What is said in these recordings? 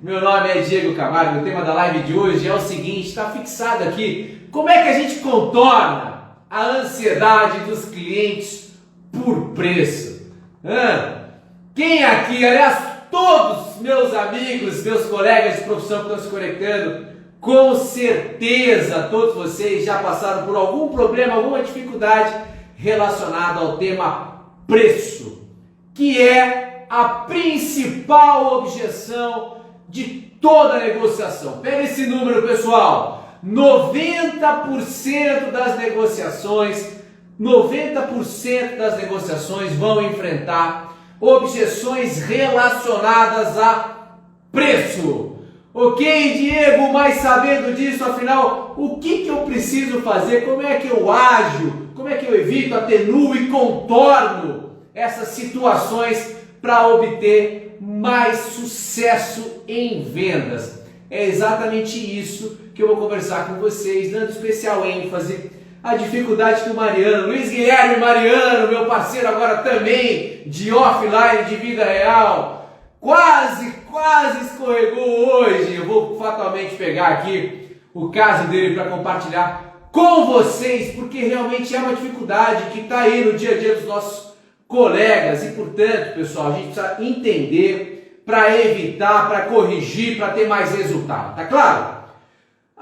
Meu nome é Diego Camargo. O tema da live de hoje é o seguinte, está fixado aqui: como é que a gente contorna a ansiedade dos clientes por preço? Quem aqui, aliás, todos meus amigos, meus colegas de profissão que estão se conectando, com certeza todos vocês já passaram por algum problema, alguma dificuldade relacionada ao tema preço, que é a principal objeção de toda negociação. Pega esse número, pessoal: 90% das negociações vão enfrentar objeções relacionadas a preço. Ok, Diego, mas sabendo disso, afinal, o que eu preciso fazer? Como é que eu ajo? Como é que eu evito, atenuo e contorno essas situações para obter mais sucesso em vendas? É exatamente isso que eu vou conversar com vocês, dando especial ênfase à dificuldade que o Mariano, Luiz Guilherme Mariano, meu parceiro agora também de offline, de vida real, quase escorregou hoje. Eu vou fatalmente pegar aqui o caso dele para compartilhar com vocês, porque realmente é uma dificuldade que está aí no dia a dia dos nossos colegas e, portanto, pessoal, a gente precisa entender para evitar, para corrigir, para ter mais resultado, tá claro?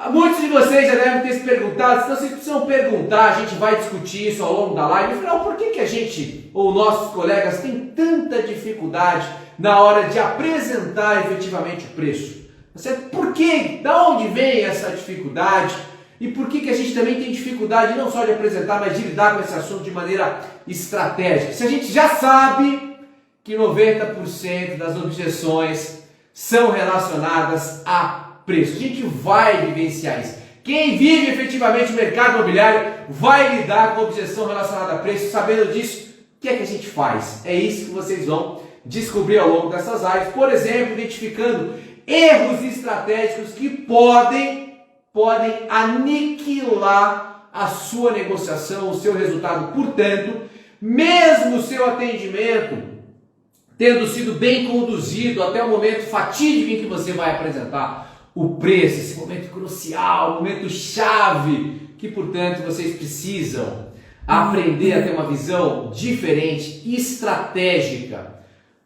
Muitos de vocês já devem ter se perguntado, então vocês precisam perguntar, a gente vai discutir isso ao longo da live. Afinal, por que a gente, ou nossos colegas, tem tanta dificuldade na hora de apresentar efetivamente o preço? Por quê? Da onde vem essa dificuldade? E por que a gente também tem dificuldade não só de apresentar, mas de lidar com esse assunto de maneira estratégica? Se a gente já sabe que 90% das objeções são relacionadas a preço, a gente vai vivenciar isso. Quem vive efetivamente o mercado imobiliário vai lidar com objeção relacionada a preço. Sabendo disso, o que é que a gente faz? É isso que vocês vão descobrir ao longo dessas lives. Por exemplo, identificando erros estratégicos que podem aniquilar a sua negociação, o seu resultado. Portanto, mesmo o seu atendimento tendo sido bem conduzido até o momento fatídico em que você vai apresentar o preço, esse momento crucial, momento chave, que, portanto, vocês precisam aprender a ter uma visão diferente, estratégica,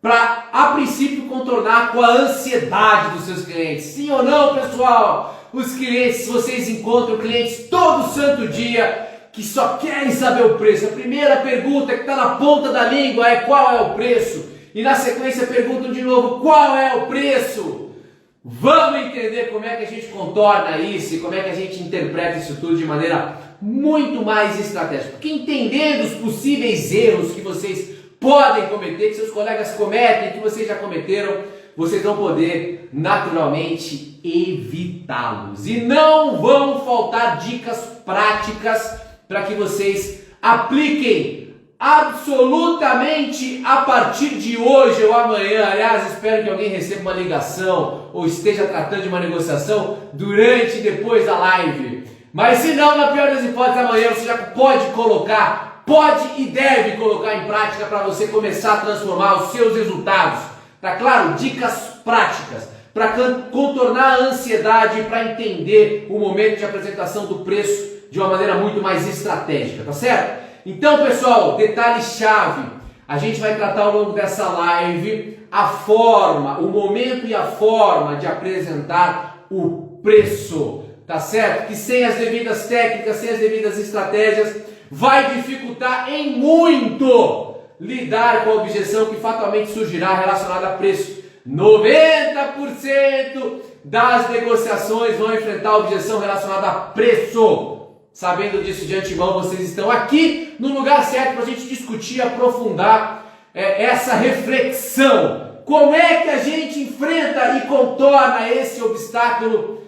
para, a princípio, contornar com a ansiedade dos seus clientes. Sim ou não, pessoal? Os clientes, vocês encontram clientes todo santo dia que só querem saber o preço. A primeira pergunta que está na ponta da língua é: qual é o preço? E na sequência perguntam de novo: qual é o preço? Vamos entender como é que a gente contorna isso e como é que a gente interpreta isso tudo de maneira muito mais estratégica. Porque entendendo os possíveis erros que vocês podem cometer, que seus colegas cometem, que vocês já cometeram, vocês vão poder naturalmente evitá-los. E não vão faltar dicas práticas para que vocês apliquem absolutamente a partir de hoje ou amanhã. Aliás, espero que alguém receba uma ligação ou esteja tratando de uma negociação durante e depois da live. Mas se não, na pior das hipóteses, amanhã você já pode e deve colocar em prática para você começar a transformar os seus resultados. Tá claro? Dicas práticas para contornar a ansiedade e para entender o momento de apresentação do preço de uma maneira muito mais estratégica, tá certo? Então, pessoal, detalhe-chave: a gente vai tratar ao longo dessa live a forma, o momento e a forma de apresentar o preço, tá certo? Que sem as devidas técnicas, sem as devidas estratégias, vai dificultar em muito lidar com a objeção que fatalmente surgirá relacionada a preço. 90% das negociações vão enfrentar a objeção relacionada a preço. Sabendo disso de antemão, vocês estão aqui no lugar certo para a gente discutir e aprofundar essa reflexão. Como é que a gente enfrenta e contorna esse obstáculo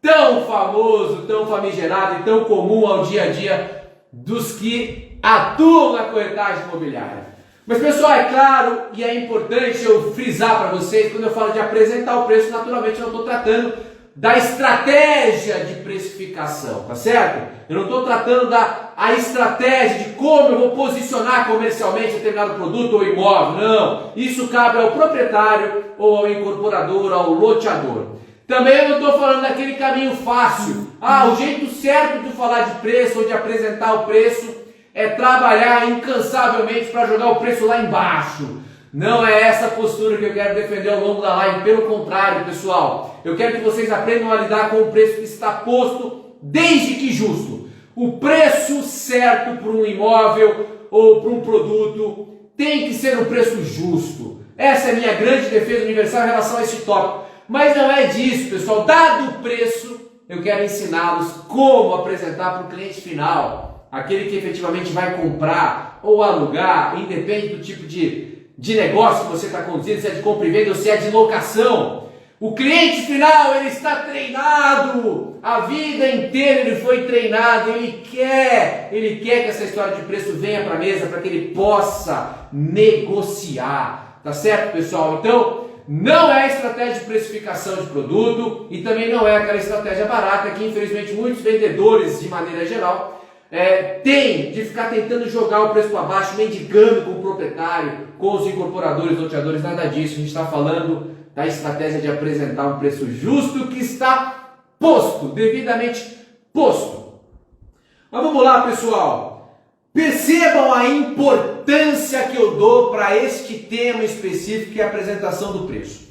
tão famoso, tão famigerado e tão comum ao dia a dia dos que atuam na corretagem imobiliária? Mas, pessoal, é claro e é importante eu frisar para vocês, quando eu falo de apresentar o preço, naturalmente eu não estou tratando da estratégia de precificação, tá certo? Eu não estou tratando da estratégia de como eu vou posicionar comercialmente determinado produto ou imóvel, não. Isso cabe ao proprietário ou ao incorporador, ao loteador. Também eu não estou falando daquele caminho fácil. O jeito certo de falar de preço ou de apresentar o preço é trabalhar incansavelmente para jogar o preço lá embaixo. Não é essa postura que eu quero defender ao longo da live. Pelo contrário, pessoal, eu quero que vocês aprendam a lidar com o preço que está posto, desde que justo. O preço certo para um imóvel ou para um produto tem que ser um preço justo. Essa é a minha grande defesa universal em relação a esse tópico. Mas não é disso, pessoal. Dado o preço, eu quero ensiná-los como apresentar para o cliente final, aquele que efetivamente vai comprar ou alugar, independe do tipo de negócio que você está conduzindo, se é de compra e venda ou se é de locação. O cliente final, ele está treinado, a vida inteira ele foi treinado, ele quer que essa história de preço venha para a mesa para que ele possa negociar, tá certo, pessoal? Então, não é estratégia de precificação de produto e também não é aquela estratégia barata que infelizmente muitos vendedores, de maneira geral, têm de ficar tentando jogar o preço para baixo, mendigando com o proprietário, com os incorporadores, loteadores, nada disso. A gente está falando da estratégia de apresentar um preço justo que está posto, devidamente posto. Mas vamos lá, pessoal. Percebam a importância que eu dou para este tema específico, que é a apresentação do preço.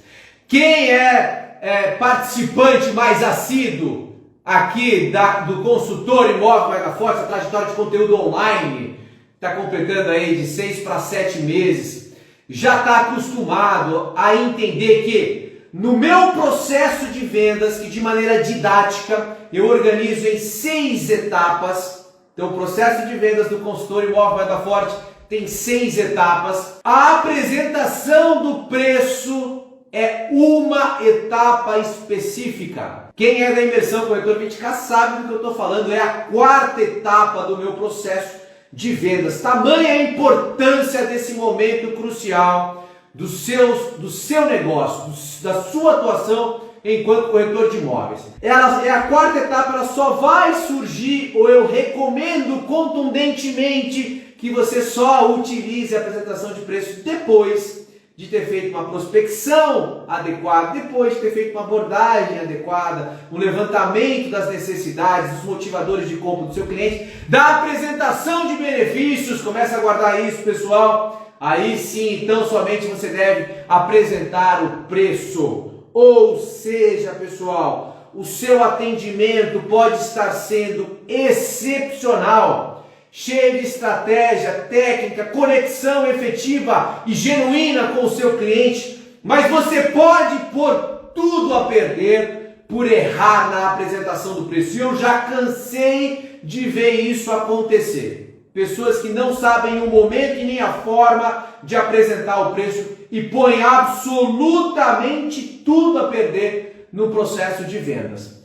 Quem é participante mais assíduo aqui do consultor imóvel Vai Dar Forte, a trajetória de conteúdo online, está completando aí de 6 para 7 meses, já está acostumado a entender que no meu processo de vendas, que de maneira didática eu organizo em 6 etapas. Então, o processo de vendas do consultor imóvel Vai Dar Forte tem 6 etapas. A apresentação do preço é uma etapa específica. Quem é da imersão Corretor 20K sabe do que eu estou falando. É a 4ª etapa do meu processo de vendas. Tamanha a importância desse momento crucial do seu negócio, da sua atuação enquanto corretor de imóveis. É a 4ª etapa, ela só vai surgir, ou eu recomendo contundentemente que você só utilize a apresentação de preço depois de ter feito uma prospecção adequada, depois de ter feito uma abordagem adequada, um levantamento das necessidades, dos motivadores de compra do seu cliente, da apresentação de benefícios. Começa a guardar isso, pessoal. Aí sim, então somente você deve apresentar o preço. Ou seja, pessoal, o seu atendimento pode estar sendo excepcional, cheio de estratégia, técnica, conexão efetiva e genuína com o seu cliente, mas você pode pôr tudo a perder por errar na apresentação do preço. E eu já cansei de ver isso acontecer. Pessoas que não sabem o momento e nem a forma de apresentar o preço e põem absolutamente tudo a perder no processo de vendas.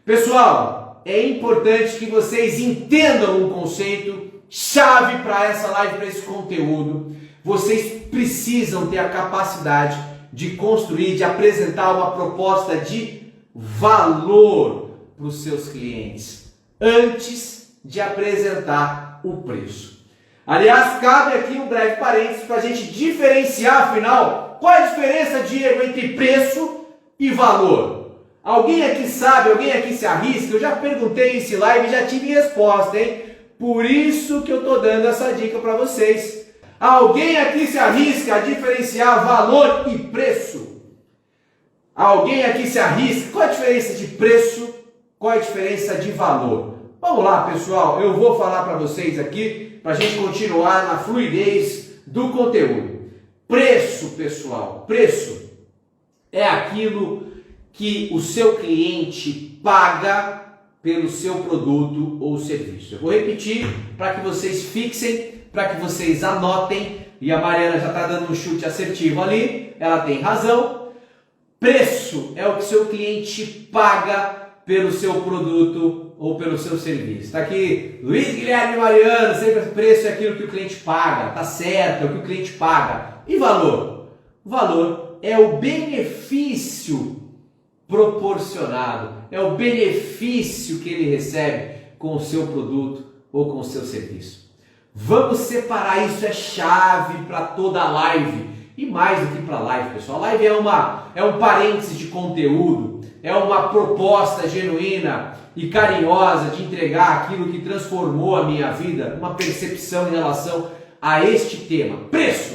Pessoal, é importante que vocês entendam um conceito chave para essa live, para esse conteúdo. Vocês precisam ter a capacidade de construir, de apresentar uma proposta de valor para os seus clientes antes de apresentar o preço. Aliás, cabe aqui um breve parênteses para a gente diferenciar, afinal, qual é a diferença, Diego, entre preço e valor? Alguém aqui sabe, alguém aqui se arrisca? Eu já perguntei esse live e já tive resposta, hein? Por isso que eu estou dando essa dica para vocês. Alguém aqui se arrisca a diferenciar valor e preço? Alguém aqui se arrisca? Qual é a diferença de preço? Qual é a diferença de valor? Vamos lá, pessoal, eu vou falar para vocês aqui, para a gente continuar na fluidez do conteúdo. Preço, pessoal, preço é aquilo que o seu cliente paga pelo seu produto ou serviço. Eu vou repetir para que vocês fixem, para que vocês anotem, e a Mariana já está dando um chute assertivo ali, ela tem razão. Preço é o que seu cliente paga pelo seu produto ou pelo seu serviço. Está aqui Luiz Guilherme Mariano, sempre preço é aquilo que o cliente paga, tá certo, é o que o cliente paga. E valor? Valor é o benefício proporcionado, é o benefício que ele recebe com o seu produto ou com o seu serviço. Vamos separar isso, é chave para toda a live. E mais do que para a live, pessoal. A live é um parênteses de conteúdo, é uma proposta genuína e carinhosa de entregar aquilo que transformou a minha vida, uma percepção em relação a este tema, preço.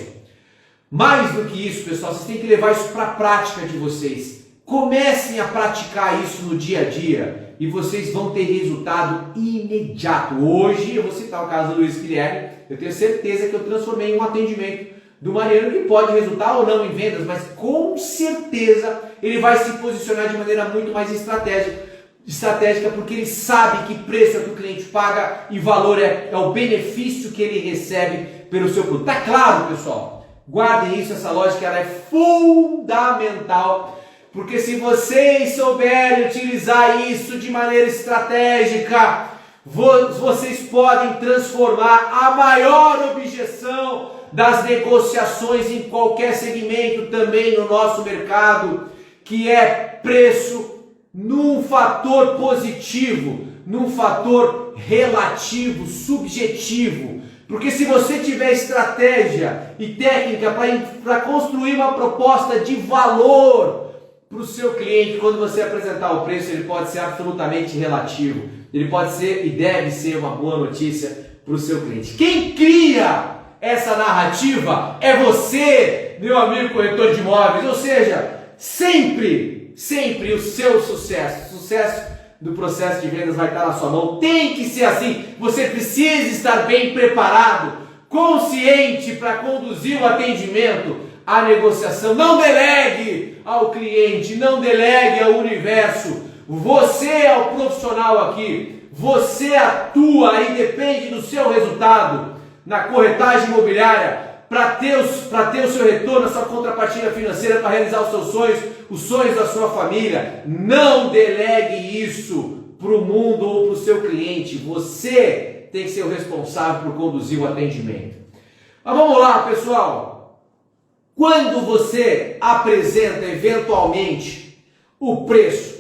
Mais do que isso, pessoal, vocês têm que levar isso para a prática de vocês. Comecem a praticar isso no dia a dia e vocês vão ter resultado imediato. Hoje, eu vou citar o caso do Luiz Guilherme, eu tenho certeza que eu transformei em um atendimento do Mariano que pode resultar ou não em vendas, mas com certeza ele vai se posicionar de maneira muito mais estratégica, porque ele sabe que preço é que o cliente paga e valor é o benefício que ele recebe pelo seu produto. Tá claro, pessoal? Guardem isso, essa lógica ela é fundamental, porque se vocês souberem utilizar isso de maneira estratégica, vocês podem transformar a maior objeção das negociações em qualquer segmento, também no nosso mercado, que é preço, num fator positivo, num fator relativo, subjetivo. Porque se você tiver estratégia e técnica para construir uma proposta de valor para o seu cliente, quando você apresentar o preço, ele pode ser absolutamente relativo. Ele pode ser e deve ser uma boa notícia para o seu cliente. Quem cria essa narrativa é você, meu amigo corretor de imóveis. Ou seja, sempre o seu sucesso, o sucesso do processo de vendas vai estar na sua mão. Tem que ser assim. Você precisa estar bem preparado, consciente para conduzir o atendimento, a negociação. Não delegue ao cliente, não delegue ao universo. Você é o profissional aqui. Você atua e depende do seu resultado na corretagem imobiliária para ter o seu retorno, a sua contrapartida financeira, para realizar os seus sonhos, os sonhos da sua família. Não delegue isso para o mundo ou para o seu cliente. Você tem que ser o responsável por conduzir o atendimento. Mas vamos lá, pessoal. Quando você apresenta eventualmente o preço,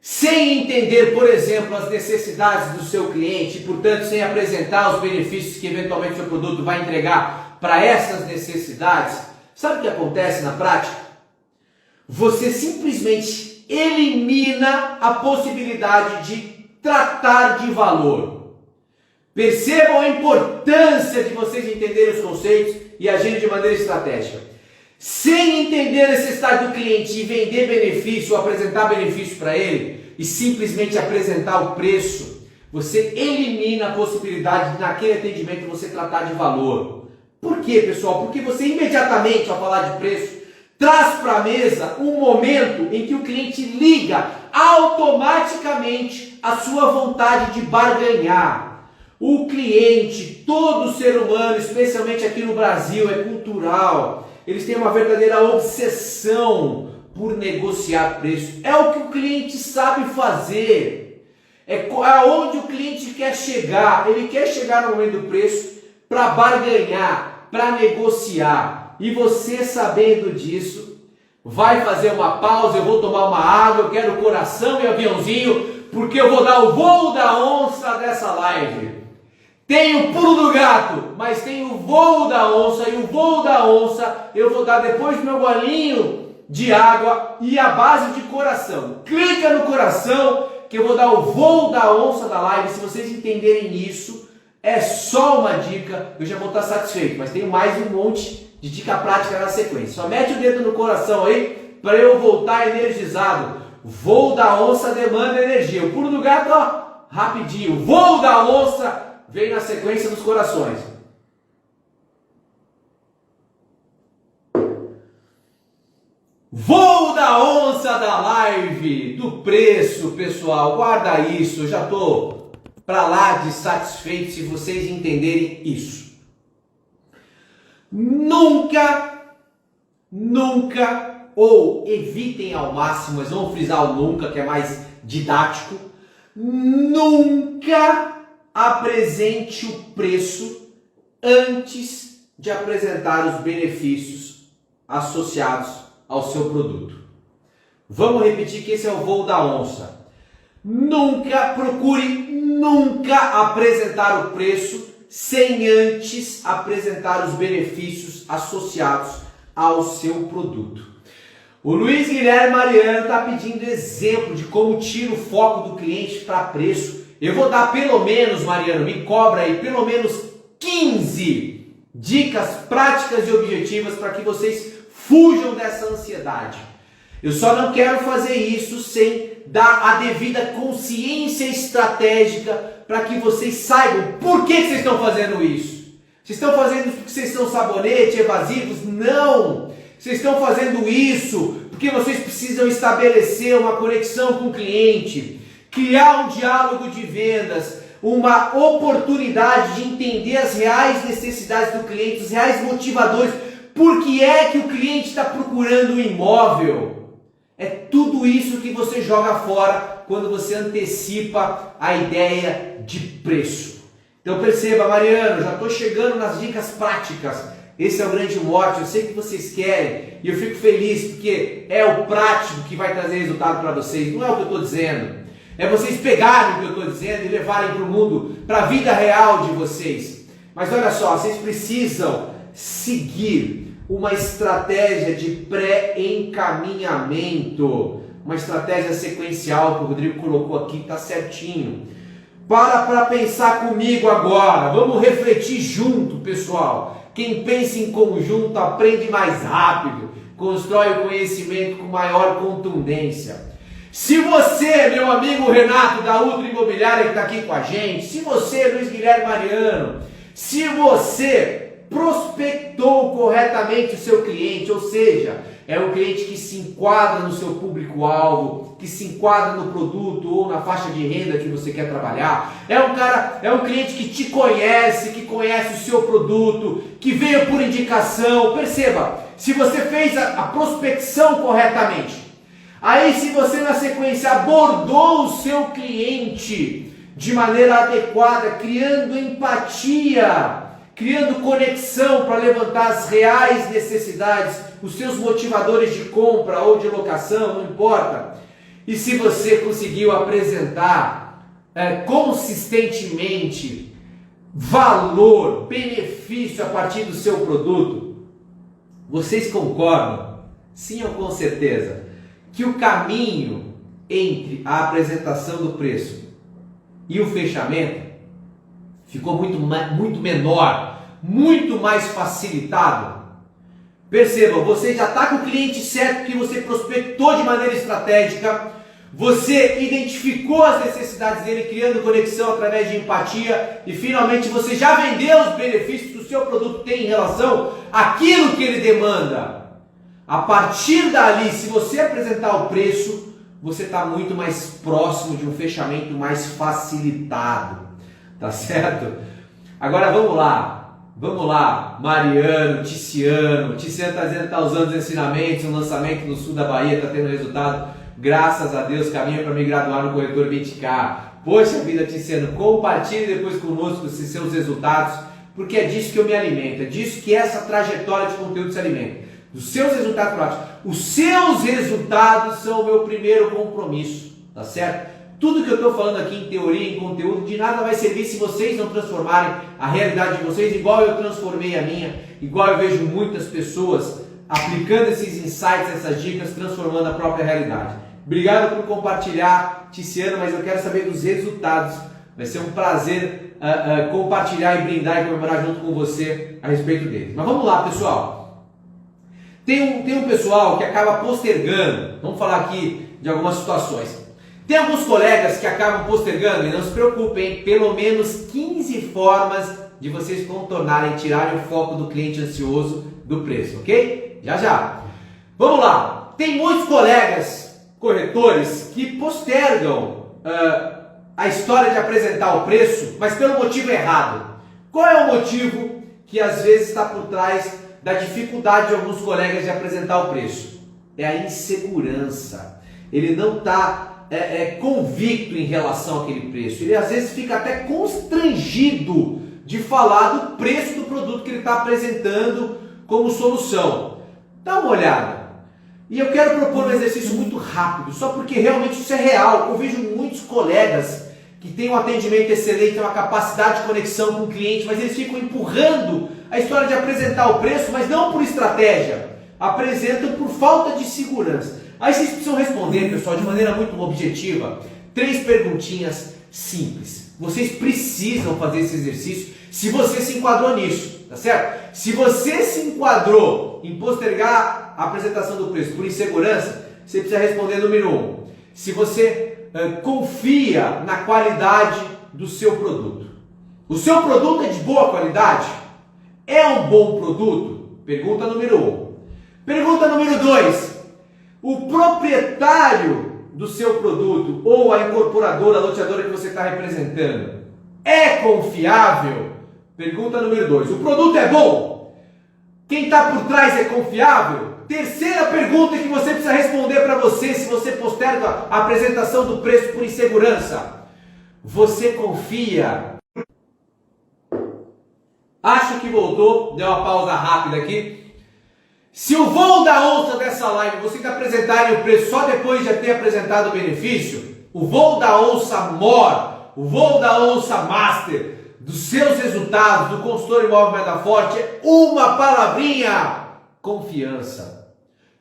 sem entender, por exemplo, as necessidades do seu cliente, e, portanto, sem apresentar os benefícios que eventualmente o seu produto vai entregar para essas necessidades, sabe o que acontece na prática? Você simplesmente elimina a possibilidade de tratar de valor. Percebam a importância de vocês entenderem os conceitos e agirem de maneira estratégica. Sem entender a necessidade do cliente e vender benefício ou apresentar benefício para ele e simplesmente apresentar o preço, você elimina a possibilidade de naquele atendimento você tratar de valor. Por quê, pessoal? Porque você imediatamente, ao falar de preço, traz para a mesa um momento em que o cliente liga automaticamente a sua vontade de barganhar. O cliente, todo ser humano, especialmente aqui no Brasil, é cultural. Eles têm uma verdadeira obsessão por negociar preço. É o que o cliente sabe fazer. É aonde o cliente quer chegar. Ele quer chegar no momento do preço para barganhar, para negociar. E você, sabendo disso, vai fazer uma pausa, eu vou tomar uma água, eu quero coração e aviãozinho, porque eu vou dar o voo da onça dessa live. Tem o pulo do gato, mas tem o voo da onça, e o voo da onça eu vou dar depois do meu golinho de água e a base de coração. Clica no coração que eu vou dar o voo da onça da live. Se vocês entenderem isso, é só uma dica, eu já vou estar satisfeito, mas tem mais um monte de dica prática na sequência. Só mete o dedo no coração aí para eu voltar energizado. Voo da onça demanda energia. O pulo do gato, ó, rapidinho. O voo da onça vem na sequência dos corações. Voo da onça da live, do preço, pessoal. Guarda isso, eu já estou para lá de satisfeito se vocês entenderem isso. Nunca, ou evitem ao máximo, mas vamos frisar o nunca, que é mais didático, nunca apresente o preço antes de apresentar os benefícios associados ao seu produto. Vamos repetir que esse é o voo da onça. Procure nunca apresentar o preço sem antes apresentar os benefícios associados ao seu produto. O Luiz Guilherme Mariano está pedindo exemplo de como tira o foco do cliente para preço. Eu vou dar pelo menos, Mariano, me cobra aí, pelo menos 15 dicas práticas e objetivas para que vocês fujam dessa ansiedade. Eu só não quero fazer isso sem dar a devida consciência estratégica para que vocês saibam por que vocês estão fazendo isso. Vocês estão fazendo isso porque vocês são sabonete, evasivos? Não! Vocês estão fazendo isso porque vocês precisam estabelecer uma conexão com o cliente, criar um diálogo de vendas, uma oportunidade de entender as reais necessidades do cliente, os reais motivadores. Por que é que o cliente está procurando um imóvel? É tudo isso que você joga fora quando você antecipa a ideia de preço. Então perceba, Mariano, já estou chegando nas dicas práticas. Esse é o grande mote, eu sei que vocês querem e eu fico feliz porque é o prático que vai trazer resultado para vocês, não é o que eu estou dizendo. É vocês pegarem o que eu estou dizendo e levarem para o mundo, para a vida real de vocês. Mas olha só, vocês precisam seguir uma estratégia de pré-encaminhamento, uma estratégia sequencial que o Rodrigo colocou aqui, está certinho. Para pensar comigo agora, vamos refletir junto, pessoal. Quem pensa em conjunto aprende mais rápido, constrói o conhecimento com maior contundência. Se você, meu amigo Renato da Ultra Imobiliária que está aqui com a gente, se você, Luiz Guilherme Mariano, se você prospectou corretamente o seu cliente, ou seja, é um cliente que se enquadra no seu público-alvo, que se enquadra no produto ou na faixa de renda que você quer trabalhar, é um cliente que te conhece, que conhece o seu produto, que veio por indicação. Perceba, se você fez a prospecção corretamente, aí se você na sequência abordou o seu cliente de maneira adequada, criando empatia, criando conexão para levantar as reais necessidades, os seus motivadores de compra ou de locação, não importa. E se você conseguiu apresentar consistentemente valor, benefício a partir do seu produto, vocês concordam, sim ou com certeza, que o caminho entre a apresentação do preço e o fechamento ficou muito menor, muito mais facilitado? Percebam, você já está com o cliente certo que você prospectou de maneira estratégica, você identificou as necessidades dele, criando conexão através de empatia e finalmente você já vendeu os benefícios que o seu produto tem em relação àquilo que ele demanda. A partir dali, se você apresentar o preço, você está muito mais próximo de um fechamento mais facilitado. Tá certo? Agora vamos lá, Mariano, Ticiano está dizendo que está usando os ensinamentos, um lançamento no sul da Bahia, está tendo resultado, graças a Deus, caminho para me graduar no corretor 20K. Poxa vida, Ticiano, compartilhe depois conosco esses seus resultados, porque é disso que eu me alimento, é disso que essa trajetória de conteúdo se alimenta, dos seus resultados práticos. Os seus resultados são o meu primeiro compromisso, tá certo? Tudo que eu estou falando aqui em teoria, em conteúdo, de nada vai servir se vocês não transformarem a realidade de vocês igual eu transformei a minha, igual eu vejo muitas pessoas aplicando esses insights, essas dicas, transformando a própria realidade. Obrigado por compartilhar, Ticiano, mas eu quero saber dos resultados. Vai ser um prazer compartilhar e brindar e comemorar junto com você a respeito deles. Mas vamos lá, pessoal. Tem um pessoal que acaba postergando, vamos falar aqui de algumas situações. Tem alguns colegas que acabam postergando, e não se preocupem, pelo menos 15 formas de vocês contornarem, tirarem o foco do cliente ansioso do preço, ok? Já. Vamos lá. Tem muitos colegas corretores que postergam a história de apresentar o preço, mas pelo motivo errado. Qual é o motivo que às vezes está por trás da dificuldade de alguns colegas de apresentar o preço? É a insegurança. Ele não está convicto em relação àquele preço. Ele às vezes fica até constrangido de falar do preço do produto que ele está apresentando como solução. Dá uma olhada. E eu quero propor um exercício muito rápido, só porque realmente isso é real. Eu vejo muitos colegas que têm um atendimento excelente, uma capacidade de conexão com o cliente, mas eles ficam empurrando a história de apresentar o preço, mas não por estratégia, apresentam por falta de segurança. Aí vocês precisam responder, pessoal, de maneira muito objetiva, 3 perguntinhas simples. Vocês precisam fazer esse exercício se você se enquadrou nisso, tá certo? Se você se enquadrou em postergar a apresentação do preço por insegurança, você precisa responder número 1. Se você confia na qualidade do seu produto. O seu produto é de boa qualidade? É um bom produto? Pergunta número 1. Pergunta número 2. O proprietário do seu produto ou a incorporadora, a loteadora que você está representando é confiável? Pergunta número 2. O produto é bom? Quem está por trás é confiável? Terceira pergunta que você precisa responder para você se você posterga a apresentação do preço por insegurança. Você confia? Acho que voltou, deu uma pausa rápida aqui. Se o voo da onça dessa live você está apresentando o preço só depois de já ter apresentado o benefício, o voo da onça mor, o voo da onça master, dos seus resultados do consultor imóvel Meda Forte é uma palavrinha: confiança.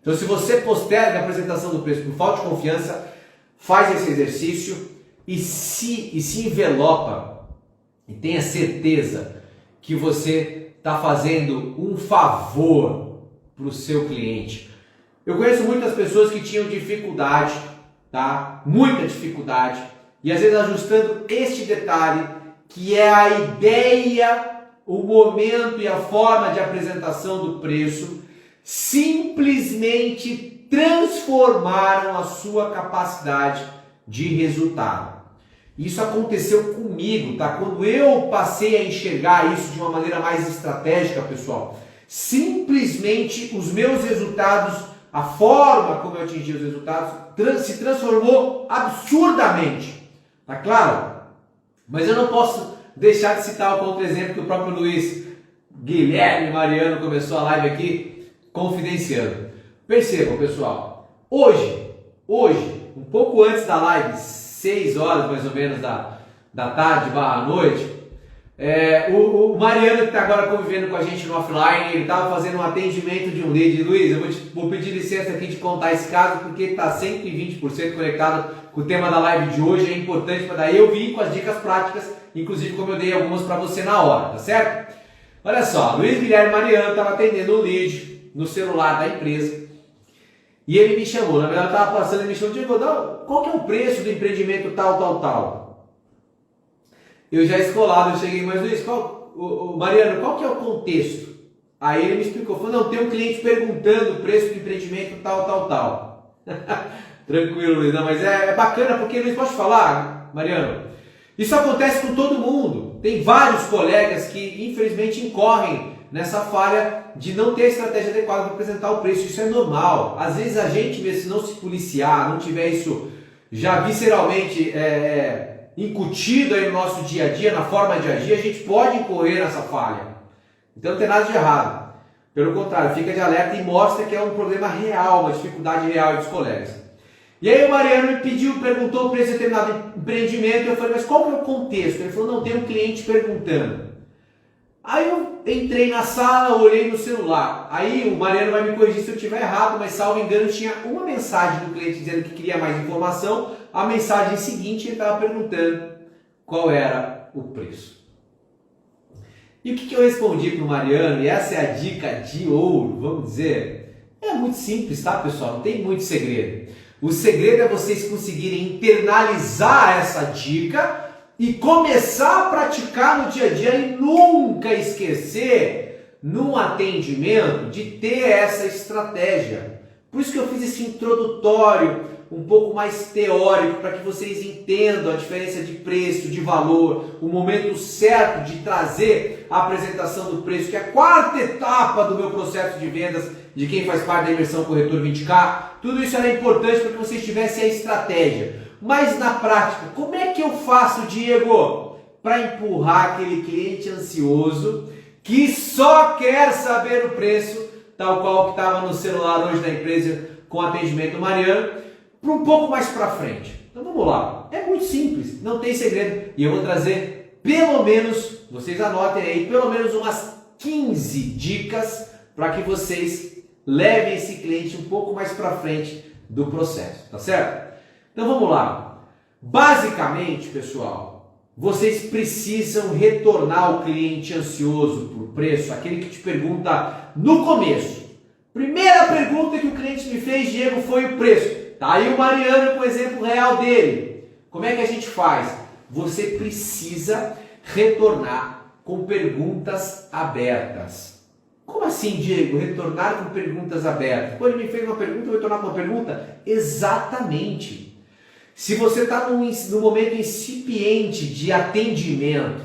Então, se você posterga a apresentação do preço por falta de confiança, faz esse exercício e se envelopa e tenha certeza que você está fazendo um favor para o seu cliente. Eu conheço muitas pessoas que tinham dificuldade, tá? Muita dificuldade, e às vezes ajustando este detalhe, que é a ideia, o momento e a forma de apresentação do preço, simplesmente transformaram a sua capacidade de resultado. Isso aconteceu comigo, tá? Quando eu passei a enxergar isso de uma maneira mais estratégica, pessoal, simplesmente os meus resultados, a forma como eu atingi os resultados, se transformou absurdamente. Tá claro? Mas eu não posso deixar de citar o contra-exemplo que o próprio Luiz Guilherme Mariano começou a live aqui confidenciando. Percebam, pessoal, hoje, um pouco antes da live, 6 horas mais ou menos da tarde barra noite, o Mariano, que está agora convivendo com a gente no offline, ele estava fazendo um atendimento de um lead. Luiz, eu vou pedir licença aqui de contar esse caso, porque está 120% conectado com o tema da live de hoje, é importante para daí eu vir com as dicas práticas, inclusive como eu dei algumas para você na hora, tá certo? Olha só, Luiz Guilherme Mariano estava atendendo um lead no celular da empresa e ele me chamou, na verdade eu estava passando, ele me chamou, Diego, qual que é o preço do empreendimento tal? Eu já escolado, eu cheguei, mas Luiz, Mariano, qual que é o contexto? Aí ele me explicou, falou, não, tem um cliente perguntando o preço do empreendimento tal. Tranquilo, Luiz, não, mas é bacana porque, Luiz, pode falar, Mariano? Isso acontece com todo mundo. Tem vários colegas que, infelizmente, incorrem nessa falha de não ter a estratégia adequada para apresentar o preço. Isso é normal. Às vezes a gente, mesmo se não se policiar, não tiver isso já visceralmente incutido aí no nosso dia a dia, na forma de agir, a gente pode incorrer nessa falha. Então não tem nada de errado. Pelo contrário, fica de alerta e mostra que é um problema real, uma dificuldade real dos colegas. E aí o Mariano me perguntou o preço de determinado empreendimento, eu falei, mas qual que é o contexto? Ele falou, não, tem um cliente perguntando. Aí eu entrei na sala, olhei no celular, aí o Mariano vai me corrigir se eu estiver errado, mas salvo engano tinha uma mensagem do cliente dizendo que queria mais informação, a mensagem seguinte ele estava perguntando qual era o preço. E o que eu respondi para o Mariano, e essa é a dica de ouro, vamos dizer, é muito simples, tá, pessoal? Não tem muito segredo. O segredo é vocês conseguirem internalizar essa dica e começar a praticar no dia a dia e nunca esquecer, num atendimento, de ter essa estratégia. Por isso que eu fiz esse introdutório um pouco mais teórico, para que vocês entendam a diferença de preço, de valor, o momento certo de trazer a apresentação do preço, que é a 4ª etapa do meu processo de vendas, de quem faz parte da imersão Corretor 20K. Tudo isso era importante para que vocês tivessem a estratégia. Mas na prática, como é que eu faço, Diego, para empurrar aquele cliente ansioso que só quer saber o preço, tal qual que estava no celular hoje da empresa com o atendimento do Mariano para um pouco mais para frente. Então vamos lá, é muito simples, não tem segredo e eu vou trazer pelo menos, vocês anotem aí, pelo menos umas 15 dicas para que vocês levem esse cliente um pouco mais para frente do processo, tá certo? Então vamos lá. Basicamente, pessoal, vocês precisam retornar o cliente ansioso por preço, aquele que te pergunta no começo. Primeira pergunta que o cliente me fez, Diego, foi o preço. Tá aí o Mariano com o exemplo real dele. Como é que a gente faz? Você precisa retornar com perguntas abertas. Como assim, Diego? Retornar com perguntas abertas? Pô, ele me fez uma pergunta, eu vou retornar com uma pergunta? Exatamente. Se você está no momento incipiente de atendimento,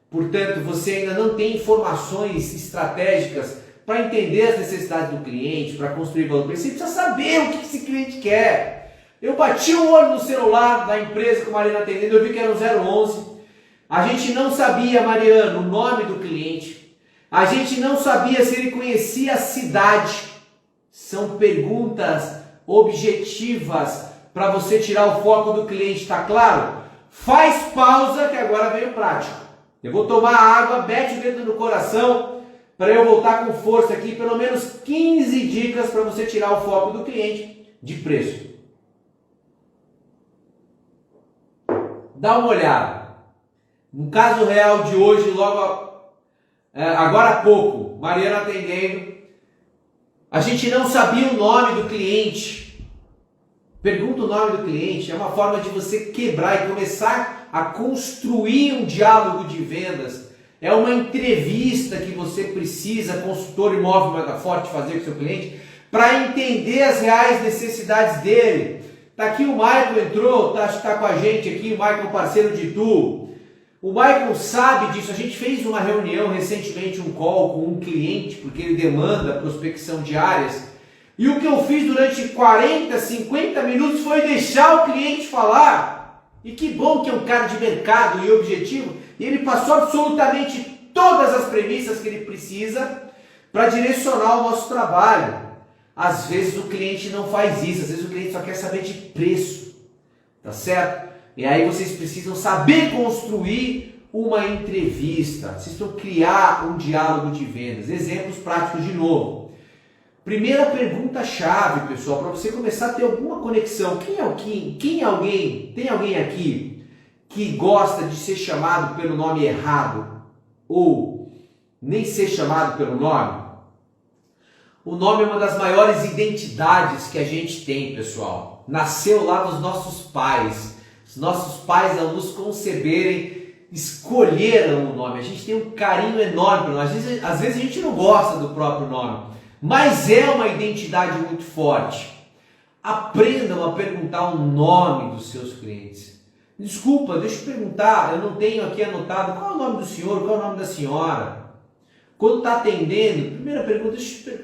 portanto, você ainda não tem informações estratégicas para entender as necessidades do cliente, para construir valor, você precisa saber o que esse cliente quer. Eu bati o olho no celular da empresa que o Mariano atendendo, eu vi que era um 011. A gente não sabia, Mariano, o nome do cliente. A gente não sabia se ele conhecia a cidade. São perguntas objetivas para você tirar o foco do cliente, tá claro? Faz pausa que agora vem o prático. Eu vou tomar água, mete o dedo no coração para eu voltar com força aqui, pelo menos 15 dicas para você tirar o foco do cliente de preço. Dá uma olhada. No caso real de hoje, agora há pouco, Mariano atendendo, a gente não sabia o nome do cliente. Pergunta o nome do cliente, é uma forma de você quebrar e começar a construir um diálogo de vendas. É uma entrevista que você precisa, consultor imóvel mais forte, fazer com o seu cliente, para entender as reais necessidades dele. Tá aqui o Michael entrou, tá com a gente aqui, o Michael parceiro de Tu. O Michael sabe disso, a gente fez uma reunião recentemente, um call com um cliente, porque ele demanda prospecção de áreas. E o que eu fiz durante 40, 50 minutos foi deixar o cliente falar. E que bom que é um cara de mercado e objetivo. E ele passou absolutamente todas as premissas que ele precisa para direcionar o nosso trabalho. Às vezes o cliente não faz isso, às vezes o cliente só quer saber de preço. Tá certo? E aí vocês precisam saber construir uma entrevista. Vocês precisam criar um diálogo de vendas. Exemplos práticos de novo. Primeira pergunta-chave, pessoal, para você começar a ter alguma conexão. Tem alguém aqui que gosta de ser chamado pelo nome errado? Ou nem ser chamado pelo nome? O nome é uma das maiores identidades que a gente tem, pessoal. Nasceu lá dos nossos pais. Os nossos pais, ao nos conceberem, escolheram o nome. A gente tem um carinho enorme pelo nome. Às vezes a gente não gosta do próprio nome. Mas é uma identidade muito forte. Aprendam a perguntar o nome dos seus clientes. Desculpa, deixa eu perguntar, eu não tenho aqui anotado qual é o nome do senhor, qual é o nome da senhora. Quando está atendendo, primeira pergunta,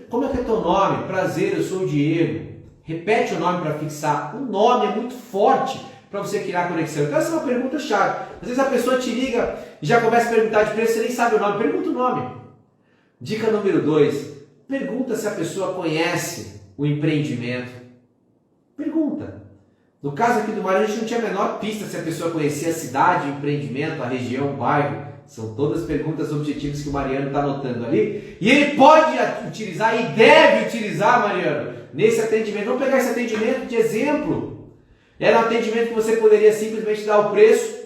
como é que é teu nome? Prazer, eu sou o Diego. Repete o nome para fixar. O nome é muito forte para você criar conexão. Então essa é uma pergunta chave. Às vezes a pessoa te liga e já começa a perguntar de preço, você nem sabe o nome. Pergunta o nome. Dica número 2. Pergunta se a pessoa conhece o empreendimento. Pergunta. No caso aqui do Mariano, a gente não tinha a menor pista se a pessoa conhecia a cidade, o empreendimento, a região, o bairro. São todas perguntas objetivas que o Mariano está anotando ali. E ele pode utilizar e deve utilizar, Mariano, nesse atendimento. Vamos pegar esse atendimento de exemplo. Era um atendimento que você poderia simplesmente dar o preço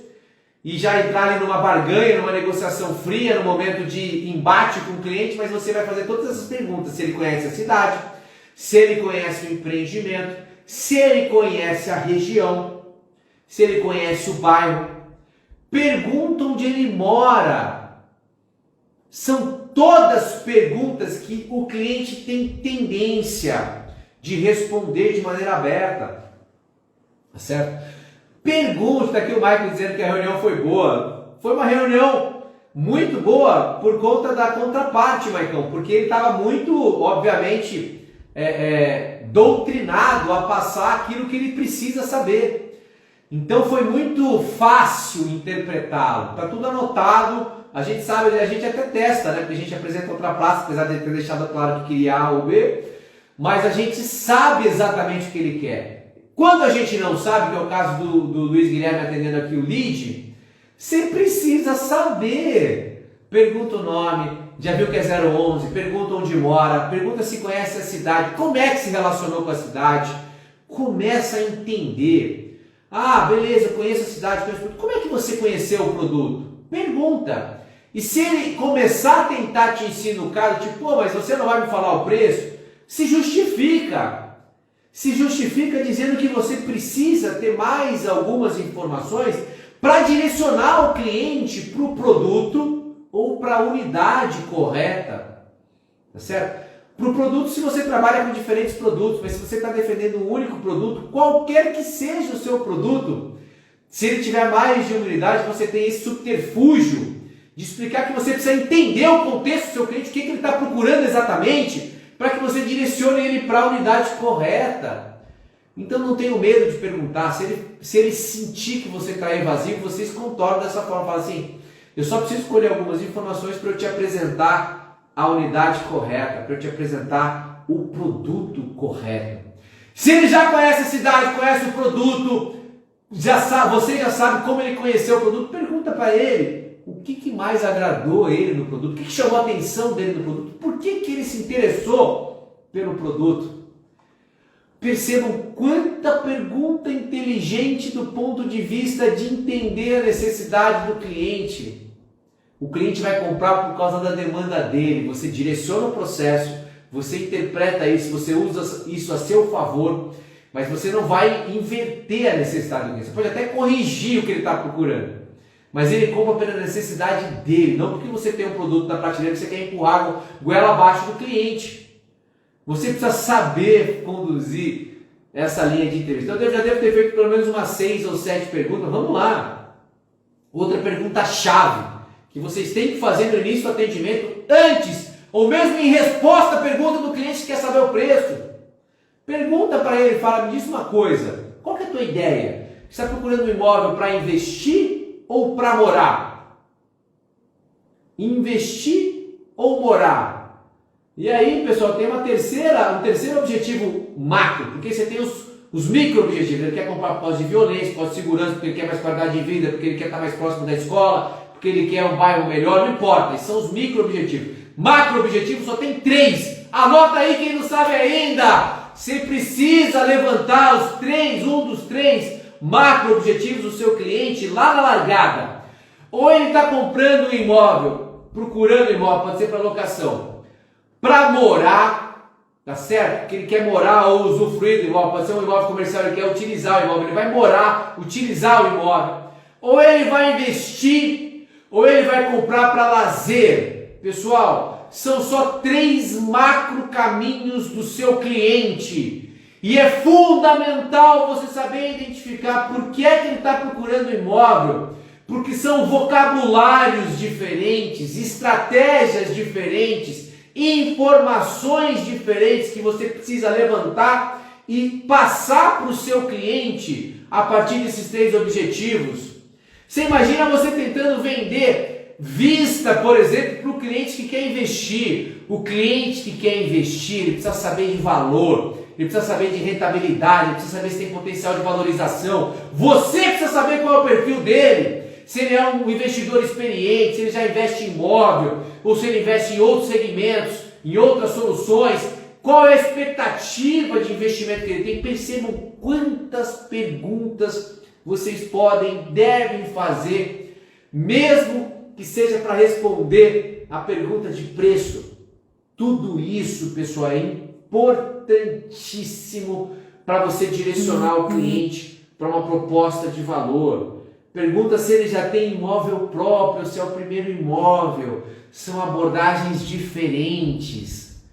e já entrar ali numa barganha, numa negociação fria, no momento de embate com o cliente, mas você vai fazer todas essas perguntas. Se ele conhece a cidade, se ele conhece o empreendimento, se ele conhece a região, se ele conhece o bairro. Pergunta onde ele mora. São todas perguntas que o cliente tem tendência de responder de maneira aberta. Tá certo? Pergunta, tá aqui o Michael dizendo que a reunião foi boa. Foi uma reunião muito boa por conta da contraparte, Michael, porque ele estava muito, obviamente, doutrinado a passar aquilo que ele precisa saber. Então foi muito fácil interpretá-lo. Está tudo anotado, a gente sabe, a gente até testa, né? Porque a gente apresenta outra praça, apesar de ter deixado claro que queria A ou B. mas a gente sabe exatamente o que ele quer. Quando a gente não sabe, que é o caso do Luiz Guilherme atendendo aqui o lead, você precisa saber. Pergunta o nome, já viu que é 011, pergunta onde mora, pergunta se conhece a cidade, como é que se relacionou com a cidade, começa a entender. Ah, beleza, eu conheço a cidade, conheço o produto. Como é que você conheceu o produto? Pergunta. E se ele começar a tentar te insinuar, tipo, pô, mas você não vai me falar o preço? Se justifica. Se justifica dizendo que você precisa ter mais algumas informações para direcionar o cliente para o produto ou para a unidade correta. Tá certo? Para o produto, se você trabalha com diferentes produtos, mas se você está defendendo um único produto, qualquer que seja o seu produto, se ele tiver mais de uma unidade, você tem esse subterfúgio de explicar que você precisa entender o contexto do seu cliente, o que ele está procurando exatamente, para que você direcione ele para a unidade correta. Então não tenha medo de perguntar. Se ele sentir que você está evasivo, vocês contornam dessa forma. Fala assim, eu só preciso escolher algumas informações para eu te apresentar a unidade correta, para eu te apresentar o produto correto. Se ele já conhece a cidade, conhece o produto, você já sabe como ele conheceu o produto, pergunta para ele o que mais agradou ele no produto, o que chamou a atenção dele no produto, por que ele se interessou pelo produto. Percebam quanta pergunta inteligente do ponto de vista de entender a necessidade do cliente. O cliente vai comprar por causa da demanda dele, você direciona o processo, você interpreta isso, você usa isso a seu favor, mas você não vai inverter a necessidade do cliente. Você pode até corrigir o que ele está procurando, mas ele compra pela necessidade dele, não porque você tem um produto na prateleira que você quer empurrar a goela abaixo do cliente. Você precisa saber conduzir essa linha de entrevista. Então eu já devo ter feito pelo menos umas 6 ou 7 perguntas. Vamos lá. Outra pergunta-chave que vocês têm que fazer no início do atendimento, antes ou mesmo em resposta à pergunta do cliente que quer saber o preço. Pergunta para ele, fala, me diz uma coisa, qual que é a tua ideia? Você está procurando um imóvel para investir ou para morar? Investir ou morar? E aí, pessoal, tem um terceiro objetivo macro, porque você tem os micro-objetivos. Ele quer comprar por causa de violência, por causa de segurança, porque ele quer mais qualidade de vida, porque ele quer estar mais próximo da escola, porque ele quer um bairro melhor, não importa. Esses são os micro-objetivos. Macro-objetivos só tem 3. Anota aí quem não sabe ainda. Você precisa levantar um dos 3 macro-objetivos do seu cliente lá na largada. Ou ele está comprando um imóvel, procurando um imóvel, pode ser para locação, para morar, tá certo? Porque ele quer morar ou usufruir do imóvel, pode ser um imóvel comercial, ele quer utilizar o imóvel, ele vai morar, utilizar o imóvel. Ou ele vai investir, ou ele vai comprar para lazer. Pessoal, são só 3 macro caminhos do seu cliente. E é fundamental você saber identificar por que é que ele está procurando imóvel. Porque são vocabulários diferentes, estratégias diferentes, informações diferentes que você precisa levantar e passar para o seu cliente a partir desses 3 objetivos. Você imagina você tentando vender vista, por exemplo, para o cliente que quer investir. O cliente que quer investir, ele precisa saber de valor, ele precisa saber de rentabilidade, ele precisa saber se tem potencial de valorização. Você precisa saber qual é o perfil dele. Se ele é um investidor experiente, se ele já investe em imóvel, ou se ele investe em outros segmentos, em outras soluções, qual é a expectativa de investimento que ele tem. Percebam quantas perguntas vocês devem fazer, mesmo que seja para responder a pergunta de preço. Tudo isso, pessoal, é importantíssimo para você direcionar o cliente para uma proposta de valor. Pergunta se ele já tem imóvel próprio, se é o primeiro imóvel. São abordagens diferentes.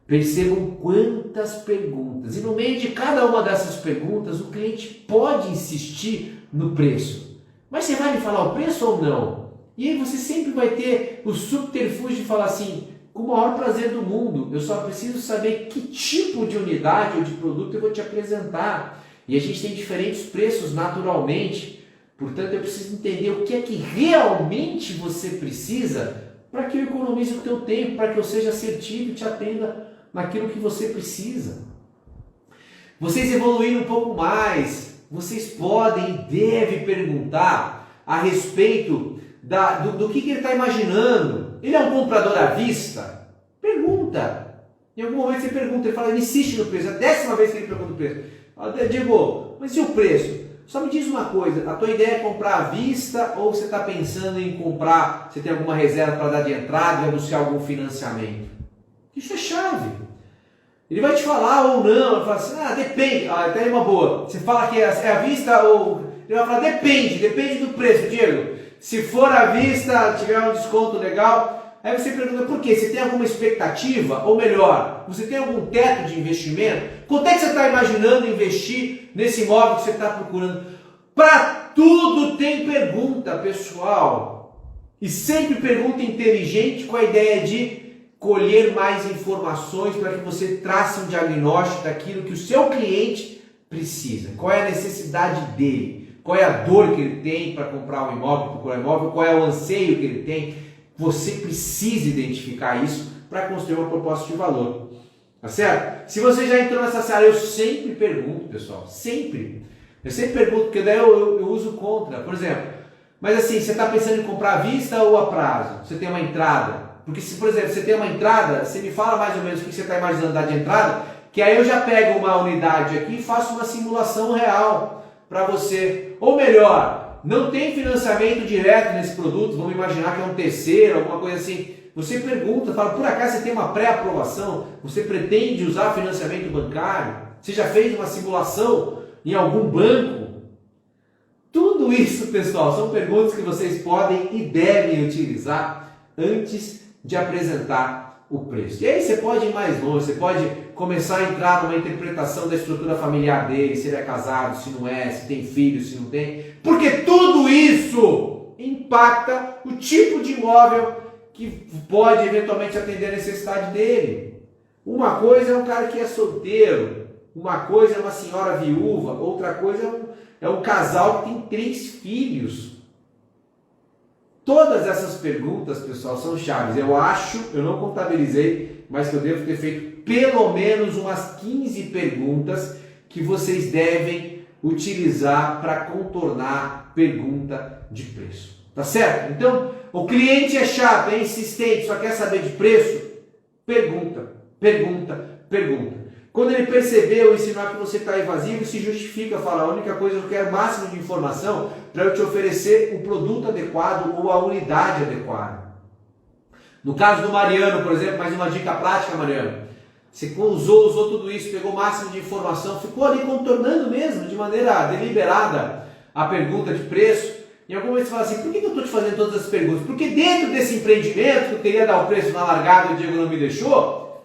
Percebam quantas perguntas. E no meio de cada uma dessas perguntas, o cliente pode insistir no preço. Mas você vai me falar o preço ou não? E aí você sempre vai ter o subterfúgio de falar assim, com o maior prazer do mundo, eu só preciso saber que tipo de unidade ou de produto eu vou te apresentar. E a gente tem diferentes preços naturalmente. Portanto, eu preciso entender o que é que realmente você precisa para que eu economize o teu tempo, para que eu seja assertivo e te atenda naquilo que você precisa. Vocês evoluírem um pouco mais, vocês podem e devem perguntar a respeito do que ele está imaginando. Ele é um comprador à vista? Pergunta. Em algum momento você pergunta, ele fala, ele insiste no preço. É a 10ª vez que ele pergunta o preço. Fala, Diego, mas e o preço? Só me diz uma coisa, a tua ideia é comprar à vista ou você está pensando em comprar, você tem alguma reserva para dar de entrada e vai buscar algum financiamento? Isso é chave. Ele vai te falar ou não, vai falar assim, depende, até uma boa. Você fala que é à vista ou... Ele vai falar, depende do preço, Diego. Se for à vista, tiver um desconto legal, aí você pergunta por quê? Você tem alguma expectativa? Ou melhor, você tem algum teto de investimento? Quanto é que você está imaginando investir nesse imóvel que você está procurando? Para tudo tem pergunta, pessoal. E sempre pergunta inteligente com a ideia de colher mais informações para que você trace um diagnóstico daquilo que o seu cliente precisa. Qual é a necessidade dele? Qual é a dor que ele tem para comprar um imóvel, procurar um imóvel? Qual é o anseio que ele tem? Você precisa identificar isso para construir uma proposta de valor. Tá certo? Se você já entrou nessa área, eu sempre pergunto, pessoal. Sempre. Eu sempre pergunto, porque daí eu uso contra. Por exemplo, mas assim, você está pensando em comprar à vista ou a prazo? Você tem uma entrada? Porque se, por exemplo, você tem uma entrada, você me fala mais ou menos o que você está imaginando dar de entrada, que aí eu já pego uma unidade aqui e faço uma simulação real para você. Ou melhor, não tem financiamento direto nesse produto, vamos imaginar que é um terceiro, alguma coisa assim. Você pergunta, fala, por acaso você tem uma pré-aprovação? Você pretende usar financiamento bancário? Você já fez uma simulação em algum banco? Tudo isso, pessoal, são perguntas que vocês podem e devem utilizar antes de apresentar o preço. E aí você pode ir mais longe, você pode começar a entrar numa interpretação da estrutura familiar dele, se ele é casado, se não é, se tem filho, se não tem, porque tudo isso impacta o tipo de imóvel que pode eventualmente atender a necessidade dele. Uma coisa é um cara que é solteiro, uma coisa é uma senhora viúva, outra coisa é um casal que tem 3 filhos. Todas essas perguntas, pessoal, são chaves. Eu não contabilizei, mas que eu devo ter feito pelo menos umas 15 perguntas que vocês devem utilizar para contornar pergunta de preço. Tá certo? Então, o cliente é chato, é insistente, só quer saber de preço? Pergunta, pergunta, pergunta. Quando ele perceber ou insinuar que você está evasivo, se justifica, fala, a única coisa que eu quero é o máximo de informação para eu te oferecer o produto adequado ou a unidade adequada. No caso do Mariano, por exemplo, mais uma dica prática, Mariano. Você usou tudo isso, pegou o máximo de informação, ficou ali contornando mesmo, de maneira deliberada, a pergunta de preço. Em algum momento você fala assim, por que eu estou te fazendo todas as perguntas? Porque dentro desse empreendimento, que eu queria dar o preço na largada e o Diego não me deixou...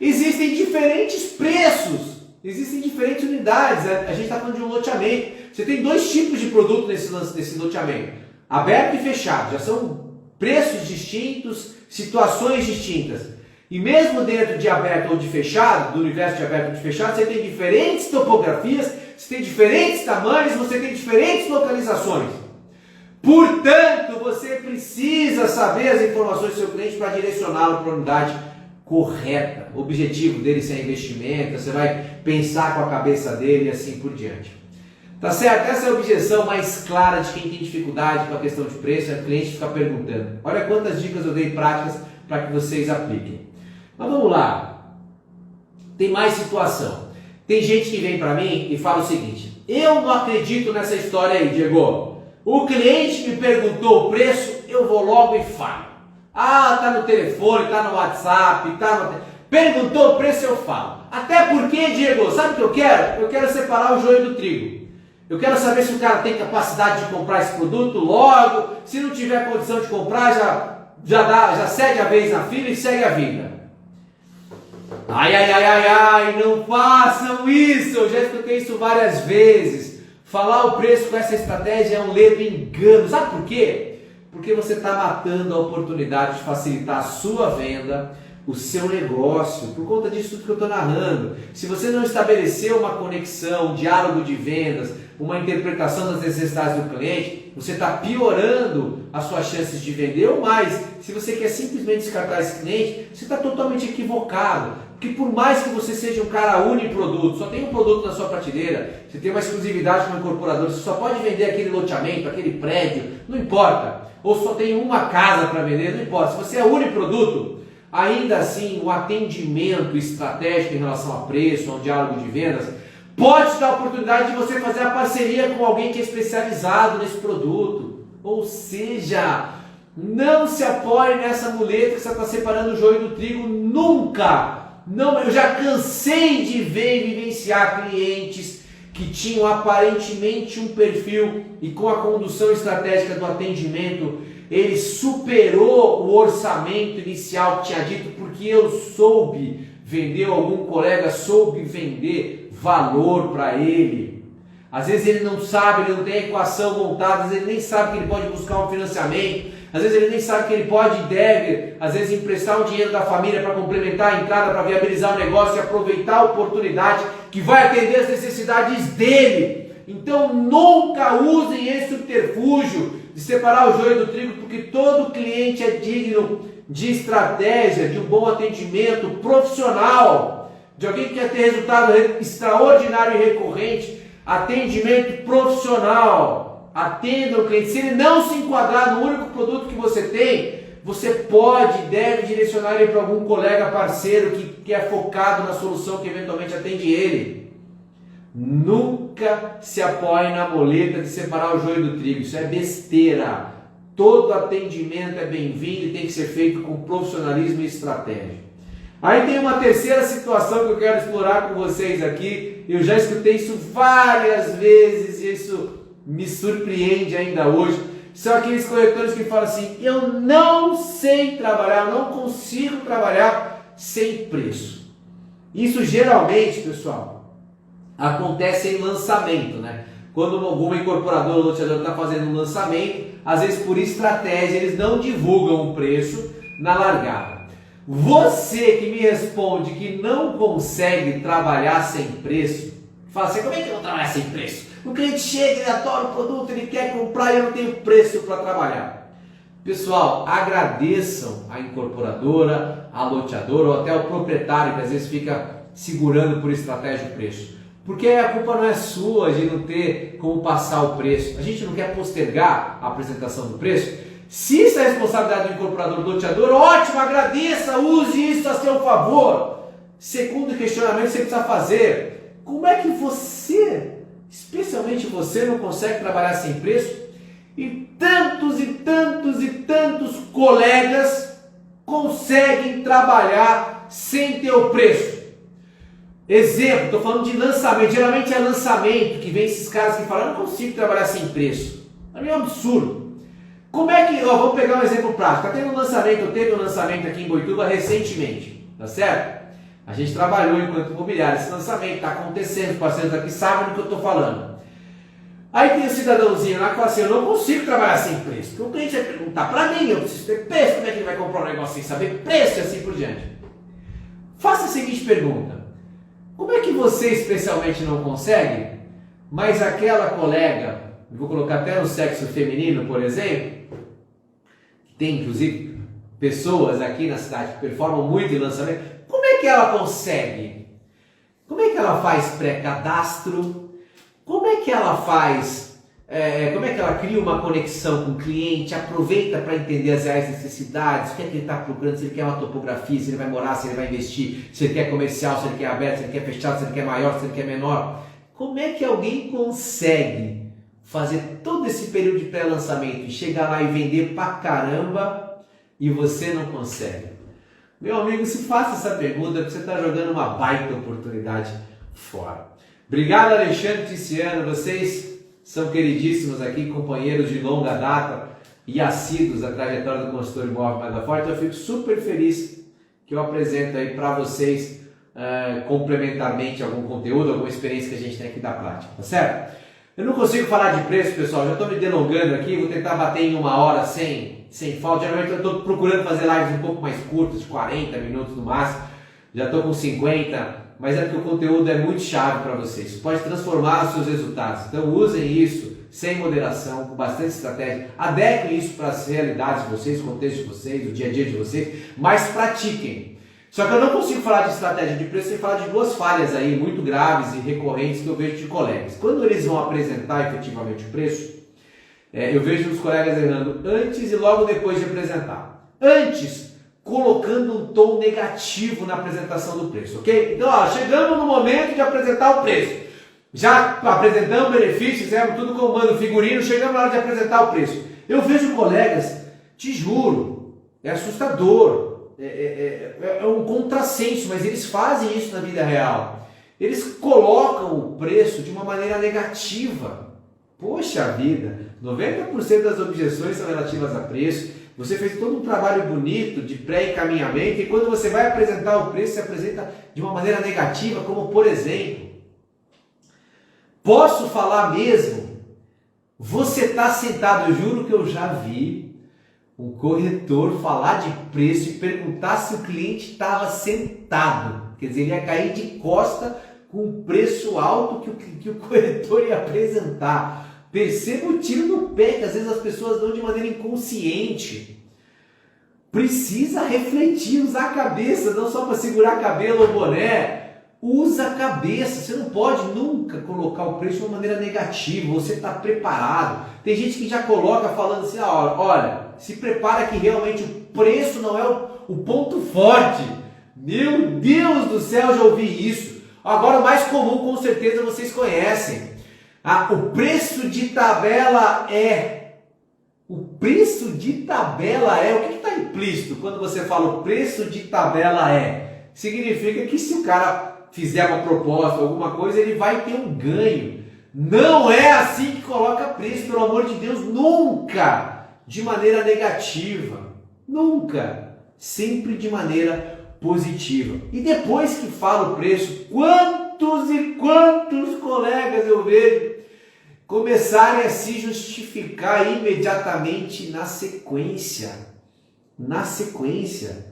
Existem diferentes preços, existem diferentes unidades. A gente está falando de um loteamento. Você tem 2 tipos de produto nesse loteamento: aberto e fechado. Já são preços distintos, situações distintas. E mesmo dentro de aberto ou de fechado, do universo de aberto ou de fechado, você tem diferentes topografias, você tem diferentes tamanhos, você tem diferentes localizações. Portanto, você precisa saber as informações do seu cliente para direcioná-lo para a unidade correta. O objetivo dele é investimento, você vai pensar com a cabeça dele e assim por diante. Tá certo? Essa é a objeção mais clara de quem tem dificuldade com a questão de preço, é o cliente ficar perguntando. Olha quantas dicas eu dei práticas para que vocês apliquem. Mas vamos lá. Tem mais situação. Tem gente que vem para mim e fala o seguinte: eu não acredito nessa história aí, Diego. O cliente me perguntou o preço, eu vou logo e falo. Tá no telefone, tá no WhatsApp, perguntou o preço, eu falo. Até porque, Diego, sabe o que eu quero? Eu quero separar o joio do trigo. Eu quero saber se o cara tem capacidade de comprar esse produto logo. Se não tiver condição de comprar, já cede a vez na fila e segue a vida. Não façam isso. Eu já escutei isso várias vezes. Falar o preço com essa estratégia é um ledo engano. Sabe por quê? Porque você está matando a oportunidade de facilitar a sua venda, o seu negócio, por conta disso tudo que eu estou narrando. Se você não estabeleceu uma conexão, um diálogo de vendas, uma interpretação das necessidades do cliente, você está piorando as suas chances de vender. Ou mais, se você quer simplesmente descartar esse cliente, você está totalmente equivocado. Porque por mais que você seja um cara uniproduto, só tem um produto na sua prateleira, você tem uma exclusividade como incorporador, você só pode vender aquele loteamento, aquele prédio, não importa. Ou só tem uma casa para vender, não importa. Se você é uniproduto, ainda assim o atendimento estratégico em relação a preço, a um diálogo de vendas, pode te dar a oportunidade de você fazer a parceria com alguém que é especializado nesse produto. Ou seja, não se apoie nessa muleta que você está separando o joio do trigo nunca. Não, eu já cansei de ver e vivenciar clientes que tinham aparentemente um perfil e com a condução estratégica do atendimento, ele superou o orçamento inicial que tinha dito, porque eu soube vender, algum colega soube vender valor para ele. Às vezes ele não sabe, ele não tem a equação montada, às vezes ele nem sabe que ele pode buscar um financiamento, às vezes ele nem sabe que ele pode e deve, às vezes emprestar um dinheiro da família para complementar a entrada, para viabilizar o negócio e aproveitar a oportunidade que vai atender as necessidades dele. Então nunca usem esse subterfúgio de separar o joio do trigo, porque todo cliente é digno de estratégia, de um bom atendimento profissional, de alguém que quer ter resultado extraordinário e recorrente. Atendimento profissional. Atenda o cliente. Se ele não se enquadrar no único produto que você tem, você pode e deve direcionar ele para algum colega parceiro que é focado na solução que eventualmente atende ele. Nunca se apoie na moleta de separar o joio do trigo. Isso é besteira. Todo atendimento é bem-vindo e tem que ser feito com profissionalismo e estratégia. Aí tem uma terceira situação que eu quero explorar com vocês aqui. Eu já escutei isso várias vezes e isso me surpreende ainda hoje. São aqueles corretores que falam assim: eu não sei trabalhar, eu não consigo trabalhar sem preço. Isso geralmente, pessoal, acontece em lançamento, né? Quando alguma incorporadora ou loteadora está fazendo um lançamento, às vezes por estratégia eles não divulgam o preço na largada. Você que me responde que não consegue trabalhar sem preço, fala assim: como é que eu vou trabalhar sem preço? O cliente chega, ele adora o produto, ele quer comprar e eu não tenho preço para trabalhar. Pessoal, agradeçam a incorporadora, a loteadora ou até o proprietário que às vezes fica segurando por estratégia o preço. Porque a culpa não é sua de não ter como passar o preço. A gente não quer postergar a apresentação do preço. Se isso é responsabilidade do incorporador ou do loteador, ótimo, agradeça, use isso a seu favor. Segundo questionamento que você precisa fazer: como é que você, especialmente você, não consegue trabalhar sem preço? E tantos e tantos e tantos colegas conseguem trabalhar sem ter o preço. Exemplo, estou falando de lançamento. Geralmente é lançamento que vem esses caras que falam: eu não consigo trabalhar sem preço. Para mim é um absurdo. Como é que, vamos pegar um exemplo prático. Teve um lançamento aqui em Boituva recentemente, tá certo? A gente trabalhou enquanto imobiliário, esse lançamento está acontecendo, os parceiros aqui sabem do que eu estou falando. Aí tem um cidadãozinho lá que fala assim: eu não consigo trabalhar sem preço. Porque o cliente vai perguntar para mim, eu preciso ter preço, como é que ele vai comprar um negócio sem saber preço e assim por diante? Faça a seguinte pergunta: como é que você especialmente não consegue, mas aquela colega, eu vou colocar até no sexo feminino, por exemplo, que tem inclusive pessoas aqui na cidade que performam muito em lançamento, como é que ela consegue? Como é que ela faz pré-cadastro? Como é que ela faz, como é que ela cria uma conexão com o cliente, aproveita para entender as reais necessidades, o que é que ele está procurando, se ele quer uma topografia, se ele vai morar, se ele vai investir, se ele quer comercial, se ele quer aberto, se ele quer fechado, se ele quer maior, se ele quer menor. Como é que alguém consegue fazer todo esse período de pré-lançamento e chegar lá e vender pra caramba e você não consegue? Meu amigo, se faça essa pergunta, porque você está jogando uma baita oportunidade fora. Obrigado, Alexandre Ticiano, vocês são queridíssimos aqui, companheiros de longa data e assíduos da trajetória do consultor imóvel Mais da Forte. Eu fico super feliz que eu apresento aí para vocês complementarmente algum conteúdo, alguma experiência que a gente tem aqui da prática, tá certo? Eu não consigo falar de preço, pessoal, já estou me delongando aqui, vou tentar bater em 1 hora sem falta. Geralmente eu estou procurando fazer lives um pouco mais curtas, de 40 minutos no máximo, já estou com 50 mas é porque o conteúdo é muito chave para vocês. Isso pode transformar os seus resultados. Então usem isso sem moderação, com bastante estratégia. Adequem isso para as realidades de vocês, o contexto de vocês, o dia a dia de vocês, mas pratiquem. Só que eu não consigo falar de estratégia de preço sem falar de duas falhas aí muito graves e recorrentes que eu vejo de colegas. Quando eles vão apresentar efetivamente o preço, eu vejo os colegas errando antes e logo depois de apresentar. Antes, colocando um tom negativo na apresentação do preço, ok? Então, chegamos no momento de apresentar o preço. Já apresentamos benefícios, fizemos tudo com o mando figurino, chegamos na hora de apresentar o preço. Eu vejo colegas, te juro, é assustador. É um contrassenso, mas eles fazem isso na vida real. Eles colocam o preço de uma maneira negativa. Poxa vida, 90% das objeções são relativas a preço. Você fez todo um trabalho bonito de pré-encaminhamento e quando você vai apresentar o preço, você apresenta de uma maneira negativa, como por exemplo, posso falar mesmo? Você está sentado, eu juro que eu já vi um corretor falar de preço e perguntar se o cliente estava sentado. Quer dizer, ele ia cair de costa com o preço alto que o corretor ia apresentar. Perceba o tiro no pé que às vezes as pessoas dão de maneira inconsciente. Precisa refletir, usar a cabeça, não só para segurar cabelo ou boné. Usa a cabeça, você não pode nunca colocar o preço de uma maneira negativa, você está preparado. Tem gente que já coloca falando assim, olha, se prepara que realmente o preço não é o ponto forte. Meu Deus do céu, já ouvi isso. Agora o mais comum com certeza vocês conhecem. O preço de tabela é. O preço de tabela é. O que está implícito quando você fala o preço de tabela é? Significa que se o cara fizer uma proposta, alguma coisa, ele vai ter um ganho. Não é assim que coloca preço, pelo amor de Deus, nunca de maneira negativa. Nunca. Sempre de maneira positiva. E depois que fala o preço, quantos e quantos colegas eu vejo começarem a se justificar imediatamente na sequência. Na sequência.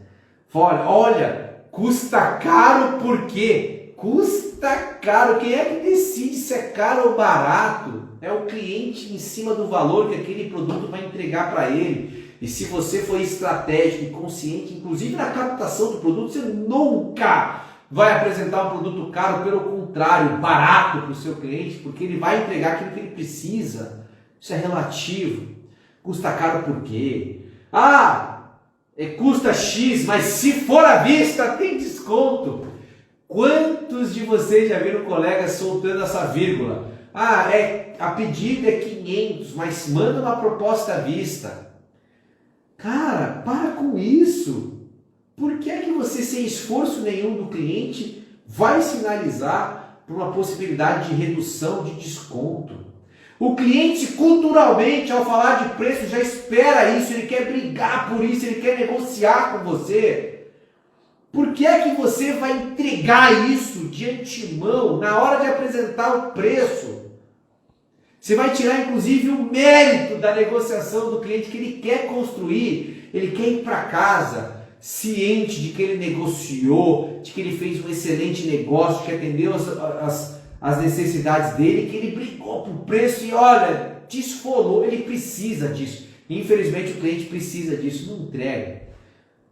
Olha, custa caro por quê? Custa caro. Quem é que decide se é caro ou barato? É o cliente em cima do valor que aquele produto vai entregar para ele. E se você for estratégico e consciente, inclusive na captação do produto, você nunca vai apresentar um produto caro, pelo contrário, barato para o seu cliente, porque ele vai entregar aquilo que ele precisa. Isso é relativo. Custa caro por quê? Custa X, mas se for à vista tem desconto. Quantos de vocês já viram colegas soltando essa vírgula? A pedida é 500, mas manda uma proposta à vista. Cara, para com isso. Por que é que você, sem esforço nenhum do cliente, vai sinalizar por uma possibilidade de redução, de desconto? O cliente, culturalmente, ao falar de preço, já espera isso, ele quer brigar por isso, ele quer negociar com você. Por que é que você vai entregar isso de antemão, na hora de apresentar o preço? Você vai tirar, inclusive, o mérito da negociação do cliente que ele quer construir, ele quer ir para casa ciente de que ele negociou, de que ele fez um excelente negócio, que atendeu as necessidades dele, que ele brigou por preço e olha, desfolou, ele precisa disso. Infelizmente o cliente precisa disso, não entrega.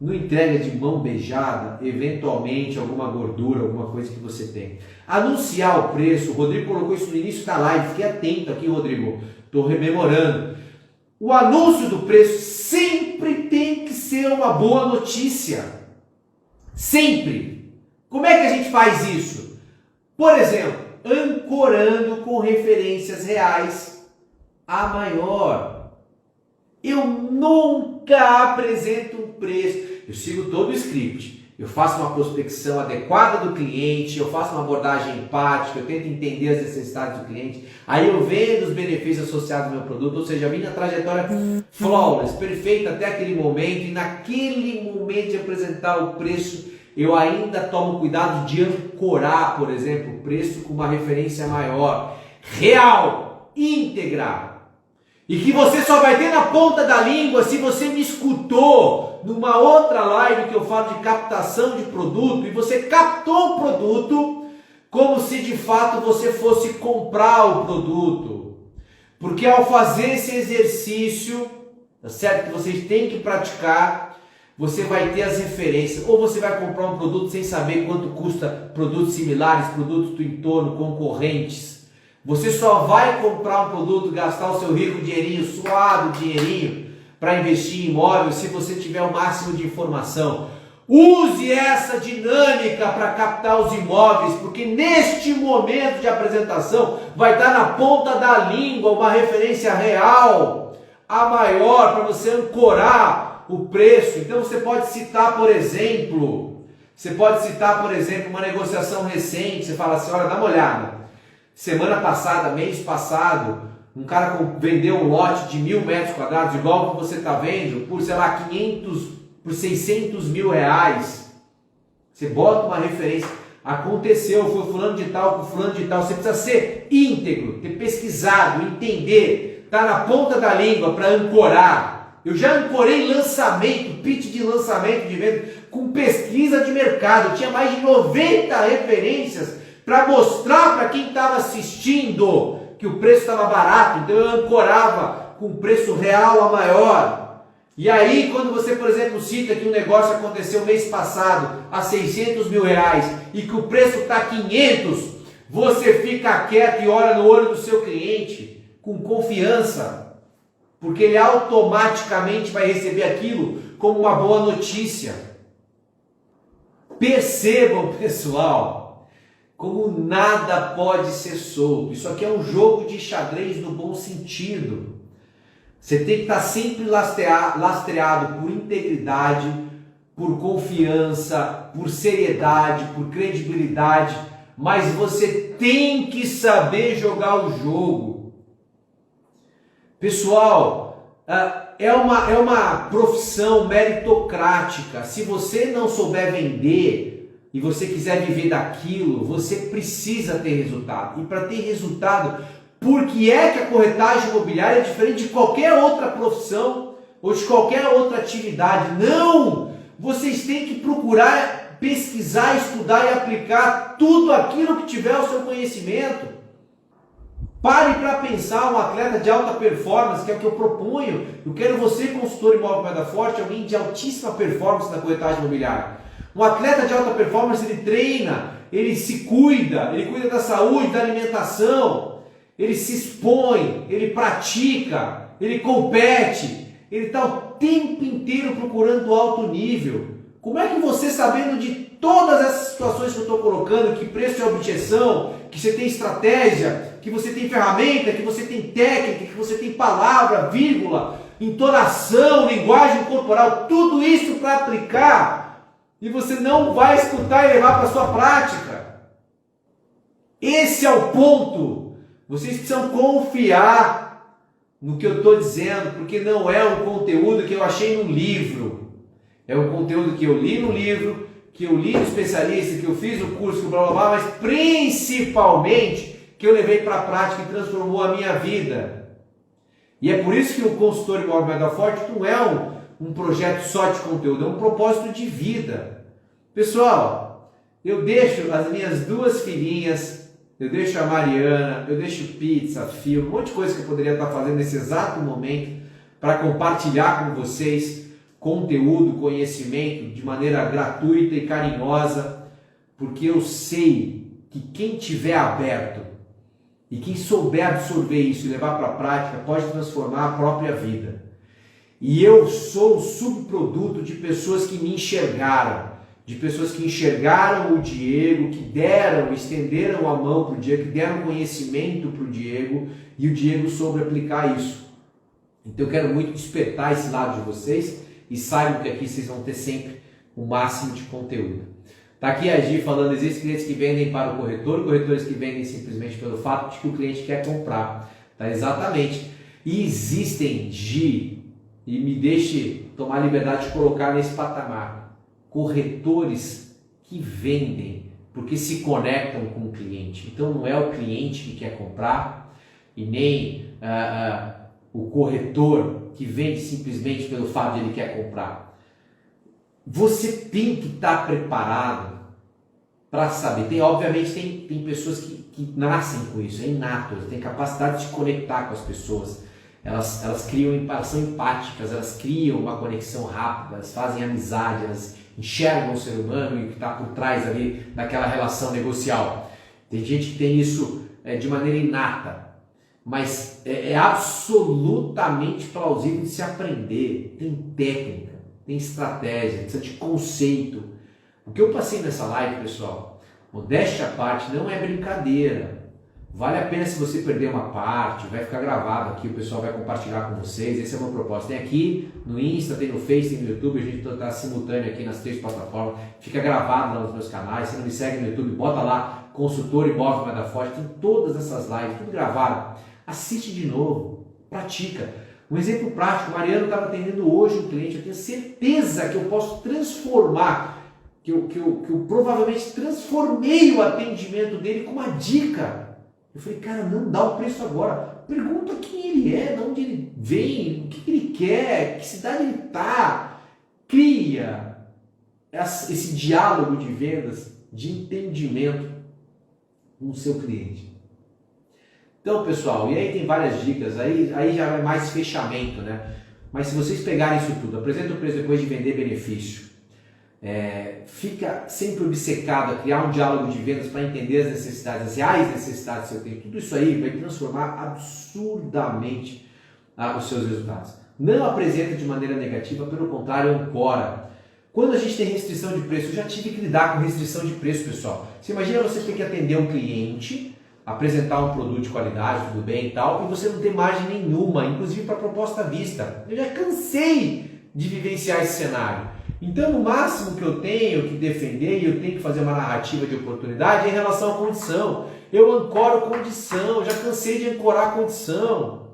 Não entrega de mão beijada, eventualmente alguma gordura, alguma coisa que você tem. Anunciar o preço, o Rodrigo colocou isso no início da live, fique atento aqui, Rodrigo, estou rememorando. O anúncio do preço sempre tem que ser uma boa notícia. Sempre. Como é que a gente faz isso? Por exemplo, ancorando com referências reais a maior. Eu nunca apresento um preço. Eu sigo todo o script. Eu faço uma prospecção adequada do cliente, eu faço uma abordagem empática, eu tento entender as necessidades do cliente, aí eu vendo os benefícios associados ao meu produto, ou seja, vim na trajetória flawless, perfeita até aquele momento, e naquele momento de apresentar o preço, eu ainda tomo cuidado de ancorar, por exemplo, o preço com uma referência maior, real, íntegra. e que você só vai ter na ponta da língua se você me escutou numa outra live que eu falo de captação de produto, e você captou o produto como se de fato você fosse comprar o produto. Porque ao fazer esse exercício, tá certo? Que vocês têm que praticar, você vai ter as referências. Ou você vai comprar um produto sem saber quanto custa produtos similares, produtos do entorno, concorrentes. Você só vai comprar um produto, gastar o seu rico dinheirinho, suado dinheirinho, para investir em imóvel se você tiver o máximo de informação. Use essa dinâmica para captar os imóveis, porque neste momento de apresentação vai estar na ponta da língua uma referência real, a maior, para você ancorar o preço. Então você pode citar, por exemplo, uma negociação recente. Você fala assim, olha, dá uma olhada. Semana passada, mês passado, um cara vendeu um lote de 1.000 metros quadrados, igual que você está vendo, por, sei lá, 600 mil reais. Você bota uma referência. Aconteceu, foi fulano de tal com fulano de tal. Você precisa ser íntegro, ter pesquisado, entender, tá na ponta da língua para ancorar. Eu já ancorei lançamento, pitch de lançamento de venda com pesquisa de mercado. Eu tinha mais de 90 referências para mostrar para quem estava assistindo que o preço estava barato. Então eu ancorava com preço real a maior. E aí, quando você, por exemplo, cita que um negócio aconteceu mês passado a 600 mil reais e que o preço está 500, você fica quieto e olha no olho do seu cliente com confiança, porque ele automaticamente vai receber aquilo como uma boa notícia. Percebam, pessoal, como nada pode ser solto. Isso aqui é um jogo de xadrez no bom sentido. Você tem que estar sempre lastreado por integridade, por confiança, por seriedade, por credibilidade, mas você tem que saber jogar o jogo. Pessoal, é uma profissão meritocrática. Se você não souber vender e você quiser viver daquilo, você precisa ter resultado. E para ter resultado, por que é que a corretagem imobiliária é diferente de qualquer outra profissão ou de qualquer outra atividade? Não! Vocês têm que procurar pesquisar, estudar e aplicar tudo aquilo que tiver ao seu conhecimento. Pare para pensar, um atleta de alta performance, que é o que eu proponho. Eu quero você, consultor imóvel Moeda Forte, alguém de altíssima performance na corretagem imobiliária. Um atleta de alta performance, ele treina, ele se cuida, ele cuida da saúde, da alimentação. Ele se expõe, ele pratica, ele compete, ele está o tempo inteiro procurando alto nível. Como é que você, sabendo de todas essas situações que eu estou colocando, que preço é objeção, que você tem estratégia, que você tem ferramenta, que você tem técnica, que você tem palavra, vírgula, entonação, linguagem corporal, tudo isso para aplicar, e você não vai escutar e levar para a sua prática? Esse é o ponto. Vocês precisam confiar no que eu estou dizendo, porque não é um conteúdo que eu achei num livro. É um conteúdo que eu li no livro, que eu li no especialista, que eu fiz o curso, que blá blá blá, mas principalmente que eu levei para a prática e transformou a minha vida. E é por isso que o consultor imóvel Moeda Forte não é um projeto só de conteúdo, é um propósito de vida. Pessoal, eu deixo as minhas duas filhinhas, eu deixo a Mariana, eu deixo pizza, filme, um monte de coisa que eu poderia estar fazendo nesse exato momento para compartilhar com vocês conteúdo, conhecimento de maneira gratuita e carinhosa, porque eu sei que quem tiver aberto e quem souber absorver isso e levar para a prática pode transformar a própria vida. E eu sou o subproduto de pessoas que me enxergaram, de pessoas que enxergaram o Diego, que estenderam a mão para o Diego, que deram conhecimento para o Diego, e o Diego soube aplicar isso. Então eu quero muito despertar esse lado de vocês, e saibam que aqui vocês vão ter sempre o máximo de conteúdo. Está aqui a Gi falando, existem clientes que vendem para o corretor, corretores que vendem simplesmente pelo fato de que o cliente quer comprar. Tá? Exatamente. E existem, Gi, e me deixe tomar a liberdade de colocar nesse patamar, corretores que vendem porque se conectam com o cliente. Então não é o cliente que quer comprar e nem o corretor que vende simplesmente pelo fato de ele quer comprar. Você tem que estar preparado para saber. Obviamente tem pessoas que nascem com isso, é inato, elas têm capacidade de se conectar com as pessoas. Elas são empáticas, elas criam uma conexão rápida, elas fazem amizade, elas enxergam o ser humano e o que está por trás ali daquela relação negocial. Tem gente que tem isso de maneira inata, mas é absolutamente plausível de se aprender. Tem técnica, tem estratégia, precisa de conceito. O que eu passei nessa live, pessoal, modéstia à parte, não é brincadeira. Vale a pena se você perder uma parte, vai ficar gravado aqui, o pessoal vai compartilhar com vocês, esse é o meu propósito. Tem aqui no Insta, tem no Face, tem no YouTube, a gente está simultâneo aqui nas 3 plataformas, fica gravado lá nos meus canais. Se não me segue no YouTube, bota lá, Consultor Imóvel Madaforte, tem todas essas lives, tudo gravado. Assiste de novo, pratica. Um exemplo prático, o Mariano estava atendendo hoje um cliente, eu tenho certeza que eu posso transformar, que eu provavelmente transformei o atendimento dele com uma dica. Eu falei, cara, não dá o preço agora. Pergunta quem ele é, de onde ele vem, o que ele quer, que cidade ele está. Cria esse diálogo de vendas, de entendimento com o seu cliente. Então, pessoal, e aí tem várias dicas, aí já vai mais fechamento, né? Mas se vocês pegarem isso tudo, apresenta o preço depois de vender benefício, fica sempre obcecado a criar um diálogo de vendas para entender as necessidades, as reais necessidades do seu cliente, tudo isso aí vai transformar absurdamente os seus resultados. Não apresenta de maneira negativa, pelo contrário, ancora. Quando a gente tem restrição de preço, eu já tive que lidar com restrição de preço, pessoal. Você imagina você ter que atender um cliente, apresentar um produto de qualidade, tudo bem e tal, e você não tem margem nenhuma, inclusive para proposta à vista. Eu já cansei de vivenciar esse cenário. Então, o máximo que eu tenho que defender, e eu tenho que fazer uma narrativa de oportunidade, é em relação à condição. Eu ancoro condição, já cansei de ancorar a condição,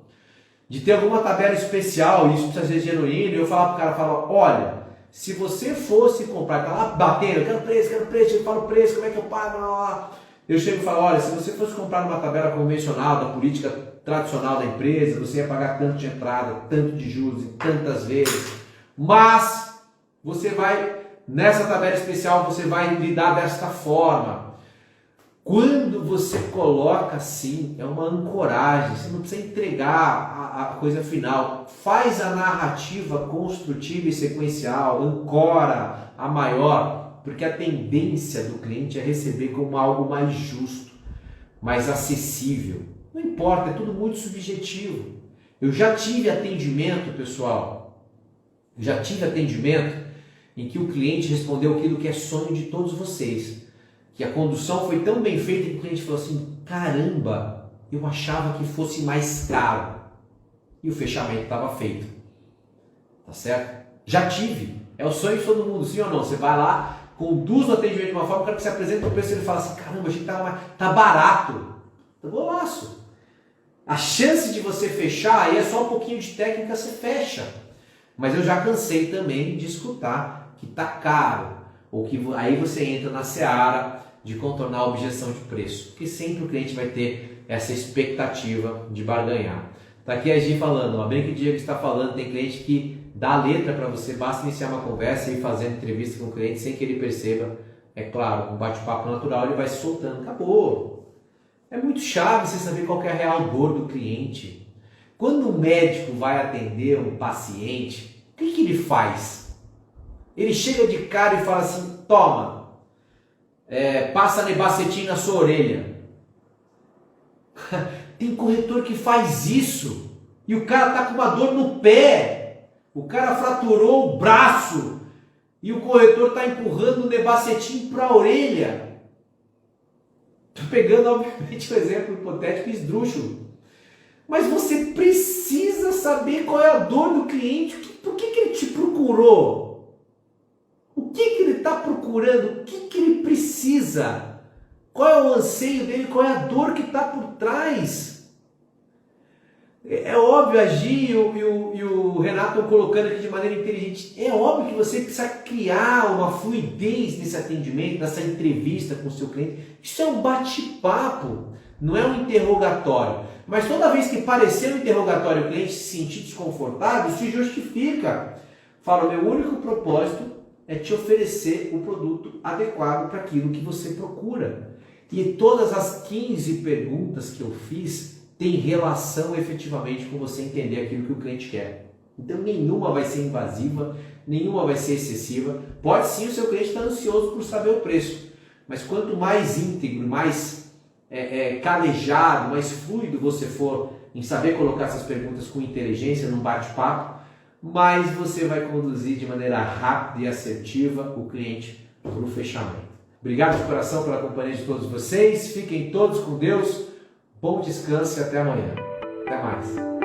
de ter alguma tabela especial, isso precisa ser genuíno, e eu falo para o cara, olha, se você fosse comprar, tá lá batendo, eu quero preço, eu falo preço, como é que eu pago? Eu chego e falo, olha, se você fosse comprar numa tabela convencional da política tradicional da empresa, você ia pagar tanto de entrada, tanto de juros e tantas vezes, mas você vai, nessa tabela especial, você vai lidar desta forma. Quando você coloca assim, é uma ancoragem, você não precisa entregar a coisa final. Faz a narrativa construtiva e sequencial, ancora a maior, porque a tendência do cliente é receber como algo mais justo, mais acessível. Não importa, é tudo muito subjetivo. Eu já tive atendimento, pessoal, em que o cliente respondeu aquilo que é sonho de todos vocês. Que a condução foi tão bem feita que o cliente falou assim, caramba, eu achava que fosse mais caro. E o fechamento estava feito. Tá certo? Já tive. É o sonho de todo mundo, sim ou não? Você vai lá, conduz o atendimento de uma forma, o cara que se apresenta o preço, ele fala assim, caramba, achei que tá barato. Tá golaço. A chance de você fechar, aí é só um pouquinho de técnica, você fecha. Mas eu já cansei também de escutar que tá caro. Ou que aí você entra na seara de contornar a objeção de preço. Porque sempre o cliente vai ter essa expectativa de barganhar. Tá aqui a Gi falando, bem que o Diego está falando, tem cliente que dá a letra para você, basta iniciar uma conversa e ir fazendo entrevista com o cliente sem que ele perceba. É claro, um bate-papo natural, ele vai se soltando. Acabou. É muito chave você saber qual que é a real dor do cliente. Quando um médico vai atender um paciente, o que ele faz? Ele chega de cara e fala assim, toma, passa nebacetim na sua orelha. Tem corretor que faz isso e o cara tá com uma dor no pé, o cara fraturou o braço e o corretor tá empurrando o nebacetim para a orelha. Tô pegando obviamente um exemplo hipotético esdrúxulo, mas você precisa saber qual é a dor do cliente, por que ele te procurou, o que ele está procurando, o que ele precisa. Qual é o anseio dele? Qual é a dor que está por trás? É óbvio, a Gi e o Renato estão colocando aqui de maneira inteligente. É óbvio que você precisa criar uma fluidez nesse atendimento, nessa entrevista com o seu cliente. Isso é um bate-papo, não é um interrogatório. Mas toda vez que parecer um interrogatório e o cliente se sentir desconfortável, se justifica. Fala, meu único propósito é te oferecer o produto adequado para aquilo que você procura. E todas as 15 perguntas que eu fiz têm relação efetivamente com você entender aquilo que o cliente quer. Então nenhuma vai ser invasiva, nenhuma vai ser excessiva. Pode sim o seu cliente estar ansioso por saber o preço, mas quanto mais íntegro, mais calejado, mais fluido você for em saber colocar essas perguntas com inteligência num bate-papo, mais você vai conduzir de maneira rápida e assertiva o cliente para o fechamento. Obrigado de coração pela companhia de todos vocês. Fiquem todos com Deus. Bom descanso e até amanhã. Até mais.